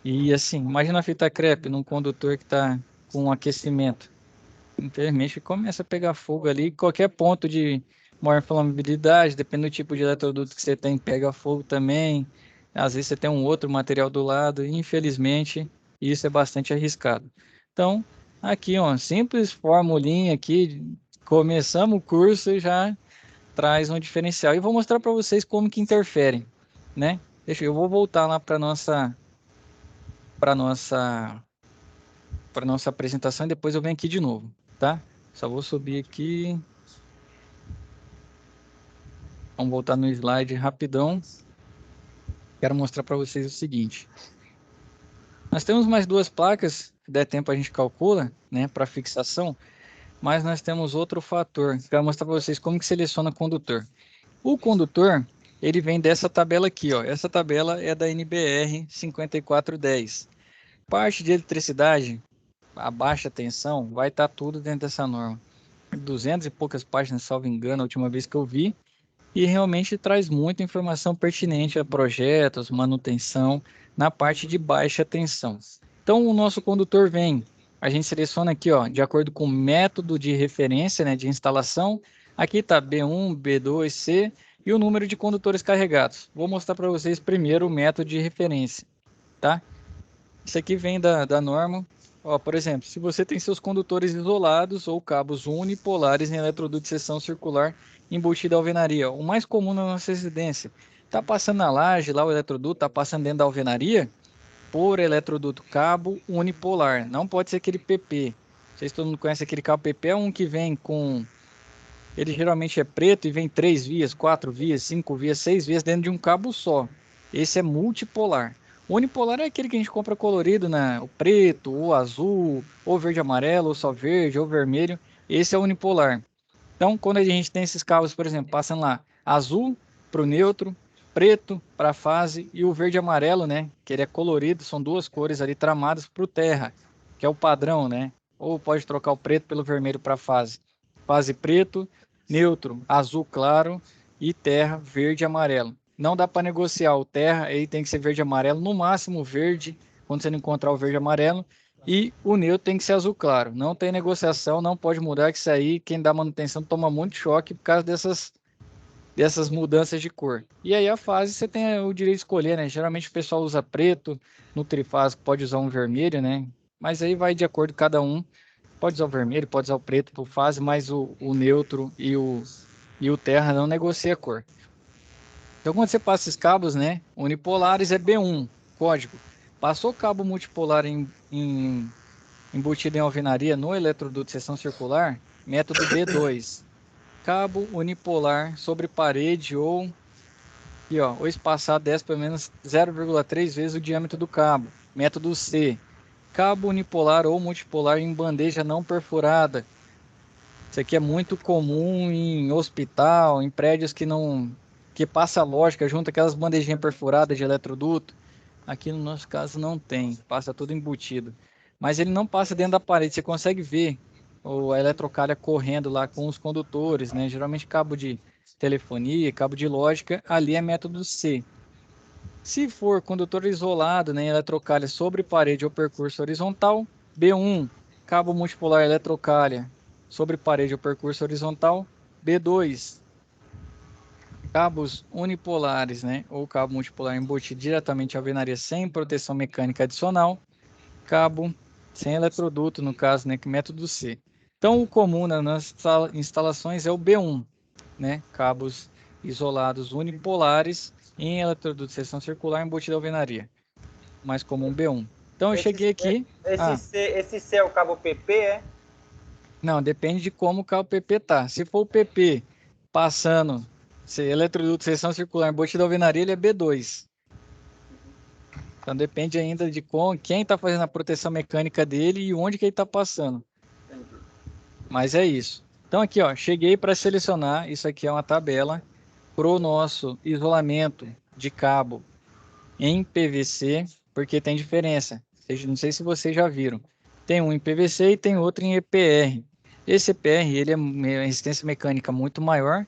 A: E assim, imagina a fita crepe num condutor que está com aquecimento. Infelizmente, começa a pegar fogo ali, qualquer ponto de maior inflamabilidade, dependendo do tipo de eletroduto que você tem, pega fogo também. Às vezes você tem um outro material do lado, e, infelizmente, isso é bastante arriscado. Então, aqui, ó, simples formulinha aqui, começamos o curso e já traz um diferencial. E vou mostrar para vocês como que interferem, né? Eu vou voltar lá para nossa para nossa apresentação e depois eu venho aqui de novo, tá? Só vou subir aqui. Vamos voltar no slide rapidão. Quero mostrar para vocês o seguinte. Nós temos mais duas placas, se der tempo a gente calcula, né, para fixação, mas nós temos outro fator. Quero mostrar para vocês como que seleciona condutor. O condutor, ele vem dessa tabela aqui, ó. Essa tabela é da NBR 5410. Parte de eletricidade, a baixa tensão, vai estar tudo dentro dessa norma. 200 e poucas páginas, salvo engano, a última vez que eu vi. E realmente traz muita informação pertinente a projetos, manutenção, na parte de baixa tensão. Então, o nosso condutor vem, a gente seleciona aqui, ó, de acordo com o método de referência, né, de instalação. Aqui está B1, B2, C e o número de condutores carregados. Vou mostrar para vocês primeiro o método de referência, tá? Isso aqui vem da norma. Ó, por exemplo, se você tem seus condutores isolados ou cabos unipolares em eletroduto de seção circular embutido à alvenaria, o mais comum na nossa residência, está passando na laje, lá o eletroduto está passando dentro da alvenaria, por eletroduto cabo unipolar, não pode ser aquele PP. Vocês todo mundo conhece aquele cabo PP, é um que vem com... Ele geralmente é preto e vem 3 vias, 4 vias, 5 vias, 6 vias dentro de um cabo só. Esse é multipolar. O unipolar é aquele que a gente compra colorido, né? O preto, o azul, ou verde amarelo, ou só verde, ou vermelho. Esse é o unipolar. Então, quando a gente tem esses cabos, por exemplo, passando lá azul para o neutro, preto para a fase e o verde amarelo, né? Que ele é colorido, são duas cores ali tramadas para o terra, que é o padrão, né? Ou pode trocar o preto pelo vermelho para a fase. Fase preto, neutro, azul claro e terra verde e amarelo. Não dá para negociar o terra, aí tem que ser verde e amarelo, no máximo verde, quando você não encontrar o verde e amarelo, e o neutro tem que ser azul claro. Não tem negociação, não pode mudar, que isso aí, quem dá manutenção toma muito choque por causa dessas mudanças de cor. E aí a fase você tem o direito de escolher, né? Geralmente o pessoal usa preto, no trifásico pode usar um vermelho, né? Mas aí vai de acordo com cada um. Pode usar o vermelho, pode usar o preto por fase, mas o neutro e o terra não negocia a cor. Então, quando você passa esses cabos, né? Unipolares é B1, código. Passou cabo multipolar embutido em alvenaria no eletroduto de seção circular, método B2. Cabo unipolar sobre parede ou espaçado desce pelo menos 0,3 vezes o diâmetro do cabo. Método C. Cabo unipolar ou multipolar em bandeja não perfurada. Isso aqui é muito comum em hospital, em prédios que passa a lógica junto aquelas bandejinhas perfuradas de eletroduto. Aqui no nosso caso não tem, passa tudo embutido. Mas ele não passa dentro da parede, você consegue ver. ou a eletrocalha correndo lá com os condutores, né? Geralmente cabo de telefonia, cabo de lógica, ali é método C. Se for condutor isolado, né, eletrocalha sobre parede ou percurso horizontal, B1, cabo multipolar eletrocalha sobre parede ou percurso horizontal, B2, cabos unipolares, né, ou cabo multipolar embutido diretamente à alvenaria sem proteção mecânica adicional, cabo sem eletroduto, no caso, né, que método C. Então, o comum nas instalações é o B1, né, cabos isolados unipolares em eletroduto de seção circular embutido à alvenaria, mais comum B1. Então, eu cheguei aqui...
C: Esse C é o cabo PP, é?
A: Não, depende de como o cabo PP tá. Se for o PP passando, se eletroduto de seção circular embutido à alvenaria, ele é B2. Então depende ainda de quem está fazendo a proteção mecânica dele e onde que ele está passando. Mas é isso. Então aqui, ó, cheguei para selecionar, isso aqui é uma tabela para o nosso isolamento de cabo em PVC, porque tem diferença. Não sei se vocês já viram. Tem um em PVC e tem outro em EPR. Esse EPR, ele é uma resistência mecânica muito maior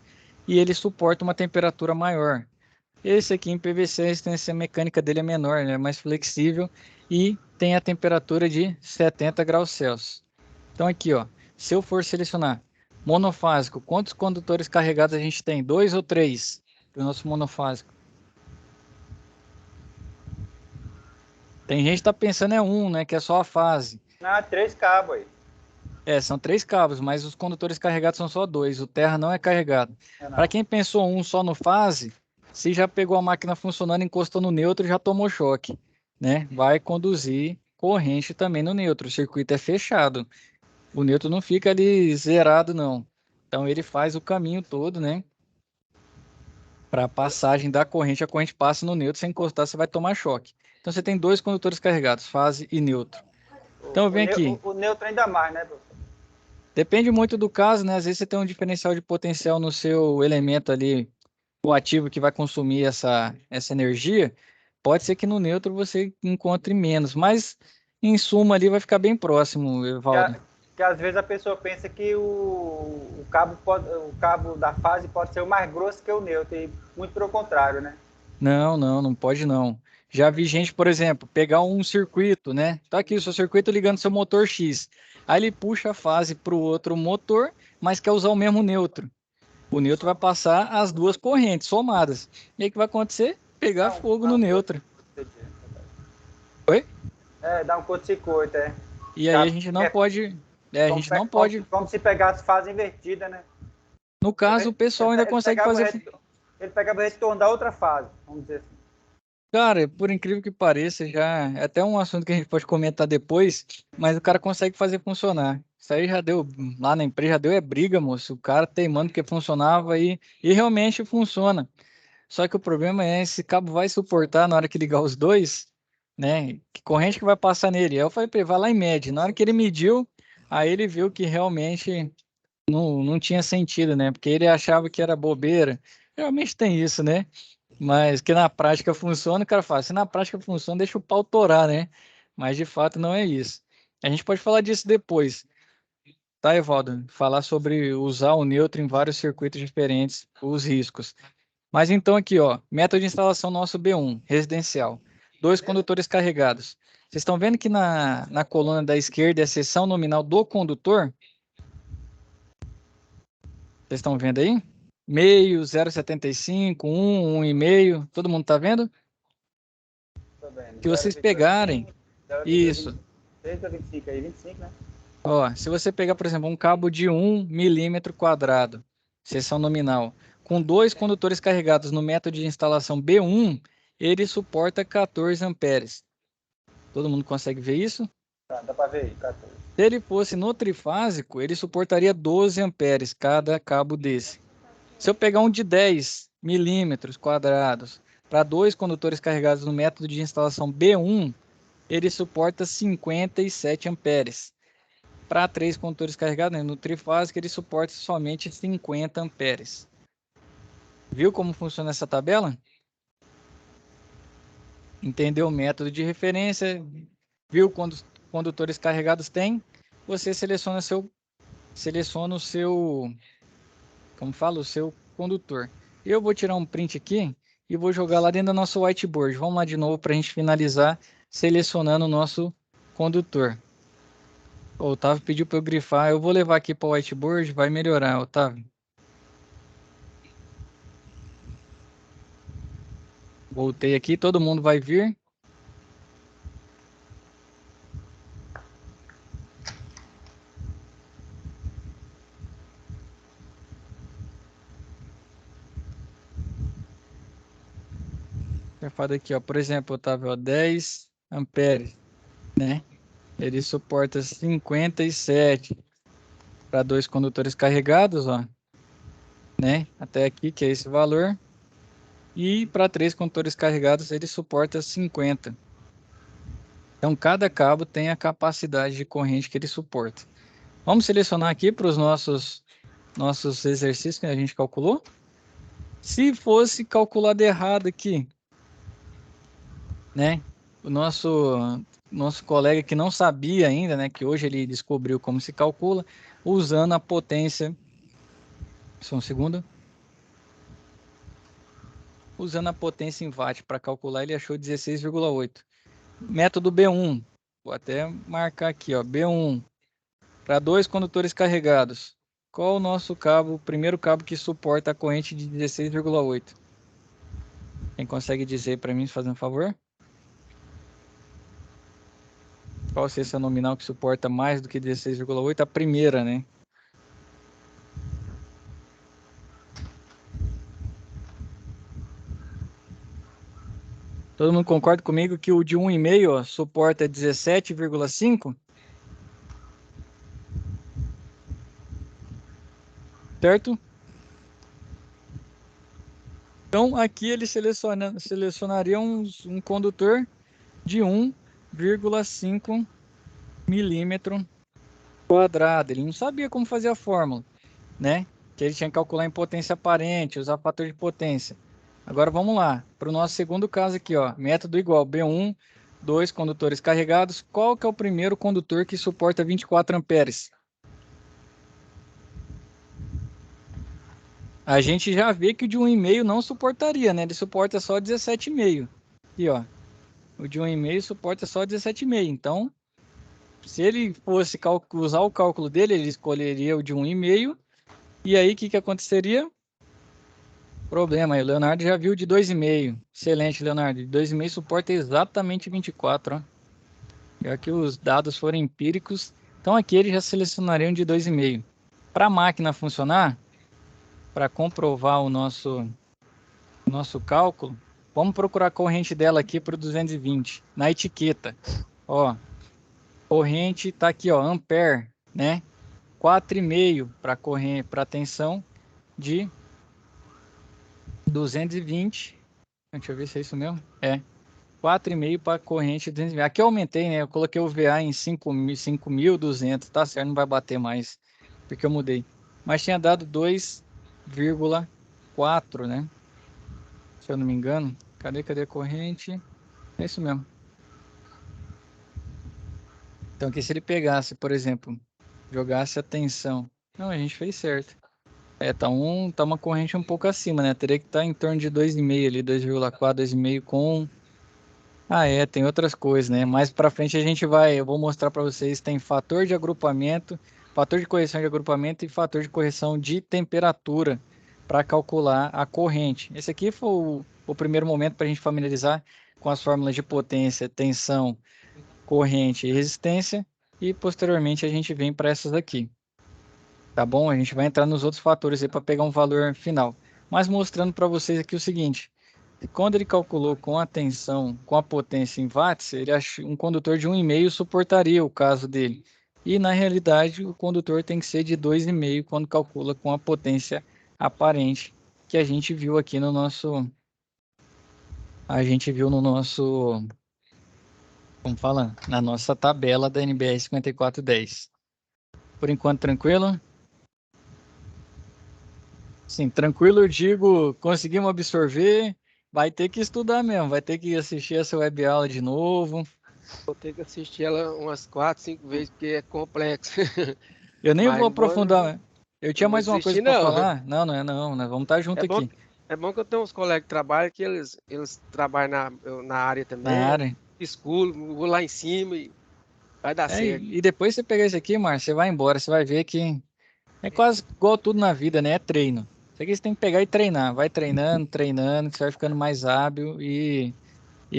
A: e ele suporta uma temperatura maior. Esse aqui em PVC, a resistência mecânica dele é menor, ele é mais flexível e tem a temperatura de 70 graus Celsius. Então aqui, ó, se eu for selecionar monofásico, quantos condutores carregados a gente tem? 2 ou 3 para o nosso monofásico? Tem gente que está pensando é 1, né, que é só a fase.
C: Ah, 3 cabos aí.
A: É, são 3 cabos, mas os condutores carregados são só 2. O terra não é carregado. Para quem pensou um só no fase, se já pegou a máquina funcionando, encostou no neutro, já tomou choque, né? Vai conduzir corrente também no neutro. O circuito é fechado. O neutro não fica ali zerado, não. Então ele faz o caminho todo, né? Para a passagem da corrente, a corrente passa no neutro, sem encostar, você vai tomar choque. Então você tem 2 condutores carregados, fase e neutro. Então vem aqui.
C: O neutro ainda mais, né, professor?
A: Depende muito do caso, né? Às vezes você tem um diferencial de potencial no seu elemento ali, o ativo que vai consumir essa energia. Pode ser que no neutro você encontre menos, mas em suma ali vai ficar bem próximo, Evaldo.
C: Que às vezes a pessoa pensa que o cabo da fase pode ser o mais grosso que o neutro, e muito pelo contrário, né?
A: Não pode não. Já vi gente, por exemplo, pegar um circuito, né? Tá aqui o seu circuito ligando seu motor X. Aí ele puxa a fase para o outro motor, mas quer usar o mesmo neutro. O neutro vai passar as duas correntes somadas. E aí o que vai acontecer? Pegar fogo no neutro. Oi?
C: É, dá um curto-circuito, é.
A: E aí a gente não pode... a gente não pode...
C: Como se pegasse fase invertida, né?
A: No caso, o pessoal ainda consegue fazer...
C: Ele pegava o retorno da outra fase, vamos dizer assim.
A: Cara, por incrível que pareça, já é até um assunto que a gente pode comentar depois, mas o cara consegue fazer funcionar. Isso aí já deu, lá na empresa já deu briga, moço. O cara teimando que funcionava e realmente funciona. Só que o problema é esse cabo vai suportar na hora que ligar os dois, né? Que corrente que vai passar nele? Aí eu falei para ele, vai lá e mede. Na hora que ele mediu, aí ele viu que realmente não tinha sentido, né? Porque ele achava que era bobeira. Realmente tem isso, né? Mas que na prática funciona, o cara fala, se na prática funciona, deixa o pau torar, né? Mas de fato não é isso. A gente pode falar disso depois, tá, Evaldo? Falar sobre usar o neutro em vários circuitos diferentes, os riscos. Mas então aqui, ó, método de instalação nosso B1, residencial. 2 condutores carregados. Vocês estão vendo que na coluna da esquerda é a seção nominal do condutor? Vocês estão vendo aí? Meio, 0,75, 1, 1,5. Todo mundo está vendo?
C: Tô vendo.
A: Se vocês pegarem, isso.
C: 3 a 25 aí, 25, né?
A: Ó, se você pegar, por exemplo, um cabo de 1 milímetro quadrado, seção nominal, com 2 condutores carregados no método de instalação B1, ele suporta 14 amperes. Todo mundo consegue ver isso?
C: Tá, dá para ver aí, 14.
A: Se ele fosse no trifásico, ele suportaria 12 amperes cada cabo desse. Se eu pegar um de 10 milímetros quadrados para 2 condutores carregados no método de instalação B1, ele suporta 57 amperes. Para 3 condutores carregados, né, no trifásico, ele suporta somente 50 amperes. Viu como funciona essa tabela? Entendeu o método de referência? Viu quantos condutores carregados tem? Você seleciona seu seleciona o seu, como fala, o seu condutor. Eu vou tirar um print aqui e vou jogar lá dentro do nosso whiteboard. Vamos lá de novo para a gente finalizar selecionando o nosso condutor. O Otávio pediu para eu grifar. Eu vou levar aqui para o whiteboard, vai melhorar, Otávio. Voltei aqui, todo mundo vai vir. Grafado aqui, ó, por exemplo, Otávio, ó, 10 amperes, né? Ele suporta 57 para 2 condutores carregados, ó, né? Até aqui, que é esse valor. E para 3 condutores carregados, ele suporta 50. Então, cada cabo tem a capacidade de corrente que ele suporta. Vamos selecionar aqui para os nossos exercícios que a gente calculou. Se fosse calculado errado aqui, né? O nosso colega que não sabia ainda, né? Que hoje ele descobriu como se calcula, usando a potência. Só um segundo. Usando a potência em watt para calcular, ele achou 16,8. Método B1. Vou até marcar aqui, ó. B1. Para 2 condutores carregados. Qual o nosso cabo, o primeiro cabo que suporta a corrente de 16,8? Quem consegue dizer para mim, fazendo um favor? Qual a seção nominal que suporta mais do que 16,8? A primeira, né? Todo mundo concorda comigo que o de 1,5 ó, suporta 17,5? Certo? Então, aqui ele selecionaria um condutor de 1,5 milímetro quadrado. Ele não sabia como fazer a fórmula, né? Que ele tinha que calcular em potência aparente, usar fator de potência. Agora vamos lá, para o nosso segundo caso aqui, ó, método igual, B1, 2 condutores carregados. Qual que é o primeiro condutor que suporta 24 amperes? A gente já vê que o de 1,5 não suportaria, né? Ele suporta só 17,5. Aqui, ó. O de 1,5 suporta só 17,5. Então, se ele fosse usar o cálculo dele, ele escolheria o de 1,5. E aí, o que aconteceria? Problema aí, o Leonardo já viu de 2,5. Excelente, Leonardo. De 2,5 suporta exatamente 24, ó. Já que os dados foram empíricos. Então, aqui ele já selecionaria um de 2,5. Para a máquina funcionar, para comprovar o nosso cálculo, vamos procurar a corrente dela aqui para o 220, na etiqueta. Ó, corrente tá aqui, ó, ampere, né? 4,5 para corrente, para tensão de 220. Deixa eu ver se é isso mesmo. É. 4,5 para corrente 220. Aqui eu aumentei, né? Eu coloquei o VA em 5.200, tá certo? Não vai bater mais, porque eu mudei. Mas tinha dado 2,4, né? Se eu não me engano. Cadê a corrente? É isso mesmo. Então aqui se ele pegasse, por exemplo, jogasse a tensão. Não, a gente fez certo. Tá uma corrente um pouco acima, né? Teria que estar em torno de 2,5 ali, 2,4, 2,5 com... tem outras coisas, né? Mais para frente eu vou mostrar para vocês, tem fator de agrupamento, fator de correção de agrupamento e fator de correção de temperatura para calcular a corrente. Esse aqui foi o primeiro momento para a gente familiarizar com as fórmulas de potência, tensão, corrente e resistência, e posteriormente a gente vem para essas aqui. Tá bom? A gente vai entrar nos outros fatores aí para pegar um valor final. Mas mostrando para vocês aqui o seguinte, quando ele calculou com a tensão, com a potência em watts, ele achou um condutor de 1,5 suportaria o caso dele. E na realidade o condutor tem que ser de 2,5 quando calcula com a potência aparente, que a gente viu aqui no nosso... Vamos falar, na nossa tabela da NBR 5410. Por enquanto, tranquilo? Sim, tranquilo, eu digo, conseguimos absorver, vai ter que estudar mesmo, vai ter que assistir essa web aula de novo.
D: Vou ter que assistir ela umas 4, 5 vezes, porque é complexo.
A: Eu nem
D: Mas
A: vou
D: não vou,
A: aprofundar. Eu tinha
D: não vou
A: mais uma coisa
D: desistir,
A: para
D: não.
A: falar. Não, não é não. Nós vamos estar junto
D: É bom,
A: aqui
D: é bom que eu tenho uns colegas que trabalham que eles trabalham na área
A: na
D: também. Eu
A: área.
D: esculo, vou lá em cima e vai dar
A: É,
D: certo.
A: e depois você pegar isso aqui, Márcio, você vai embora. Você vai ver que é quase igual tudo na vida, né? É treino. Isso aqui você tem que pegar e treinar. Vai treinando, treinando, que você vai ficando mais hábil e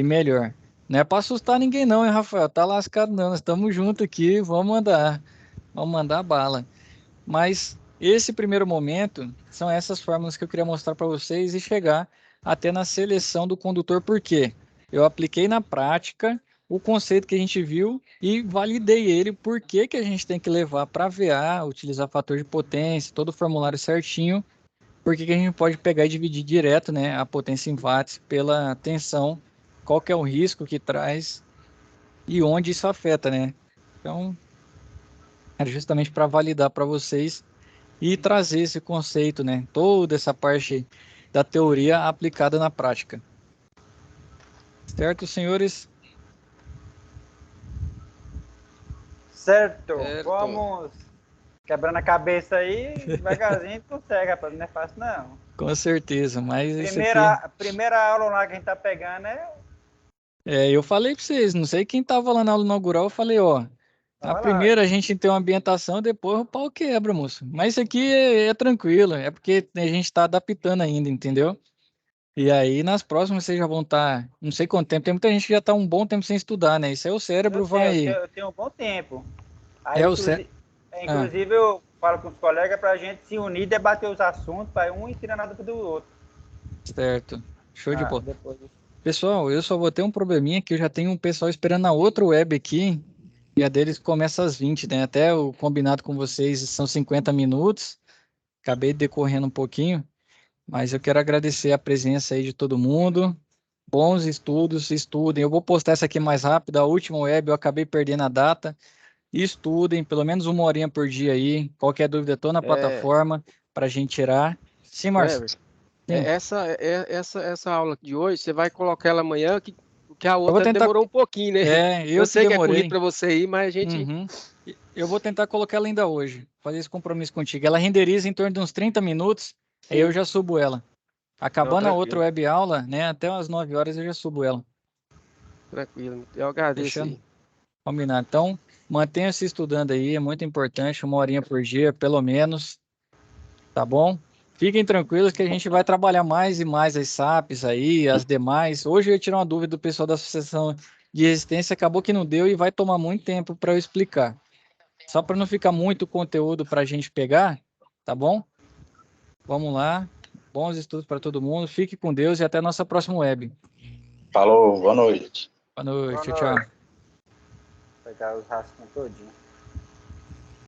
A: melhor. Não é para assustar ninguém, não, hein, Rafael? Tá lascado, não. Nós estamos juntos aqui. Vamos mandar bala. Mas esse primeiro momento são essas fórmulas que eu queria mostrar para vocês e chegar até na seleção do condutor, por quê? Eu apliquei na prática o conceito que a gente viu e validei ele, por que que a gente tem que levar para VA, utilizar fator de potência, todo o formulário certinho, por que que a gente pode pegar e dividir direto, né, a potência em watts pela tensão, qual que é o risco que traz e onde isso afeta, né? Então, era justamente para validar para vocês e trazer esse conceito, né? Toda essa parte da teoria aplicada na prática. Certo, senhores?
C: Certo,
D: Certo.
C: vamos quebrando a cabeça aí, devagarzinho consegue, rapaz, não é fácil não.
A: Com certeza, mas isso aqui,
C: Primeira aula lá que a gente tá pegando
A: eu falei para vocês, não sei quem estava lá na aula inaugural, eu falei, ó, a
C: vai lá.
A: primeira a gente tem uma ambientação, depois o pau quebra, moço. Mas isso aqui é tranquilo, é porque a gente está adaptando ainda, entendeu? E aí nas próximas vocês já vão estar, não sei quanto tempo, tem muita gente que já está um bom tempo sem estudar, né? Isso aí o
C: Eu
A: cérebro
C: sei,
A: vai,
C: eu tenho um bom tempo.
A: é
C: Aí,
A: o cérebro,
C: inclusive, eu falo com os colegas pra gente se unir, debater os assuntos, para um ensinar nada do outro.
A: certo, show de bola.
C: Depois.
A: Pessoal, eu só vou ter um probleminha que eu já tenho um pessoal esperando na outra web aqui, e a deles começa às 20, né? Até o combinado com vocês são 50 minutos. Acabei decorrendo um pouquinho, mas eu quero agradecer a presença aí de todo mundo. Bons estudos, estudem. Eu vou postar essa aqui mais rápido, a última web, eu acabei perdendo a data. Estudem, pelo menos uma horinha por dia aí. Qualquer dúvida, estou na
D: É,
A: plataforma para a gente tirar. Sim,
D: o
A: Márcio?
D: Everton,
A: Sim.
D: essa aula de hoje, você vai colocar ela amanhã, que a
A: Eu vou
D: outra
A: tentar.
D: demorou um pouquinho, né? Eu
A: Eu que
D: sei que é corrido
A: demorei.
D: para você ir, mas a gente.
A: Uhum. Eu vou tentar colocar ela ainda hoje, fazer esse compromisso contigo. Ela renderiza em torno de uns 30 minutos, aí eu
D: Sim,
A: já subo ela.
D: não,
A: Acabando a outra
D: tranquilo,
A: web aula, né? Até umas 9 horas eu já subo ela.
D: tranquilo. Eu agradeço
A: Fechando?
D: aí.
A: Combinado. Então, mantenha-se estudando aí, é muito importante, uma horinha por dia, pelo menos, tá bom? Fiquem tranquilos que a gente vai trabalhar mais e mais as SAPs aí, as demais. Hoje eu ia tirar uma dúvida do pessoal da Associação de Resistência, acabou que não deu e vai tomar muito tempo para eu explicar. Só para não ficar muito conteúdo para a gente pegar, tá bom? Vamos lá. Bons estudos para todo mundo. Fique com Deus e até a nossa próxima web.
E: Falou, boa noite.
A: Boa noite.
C: Boa
A: Tchau, tchau.
C: noite. Pegar os rascunhos todinho.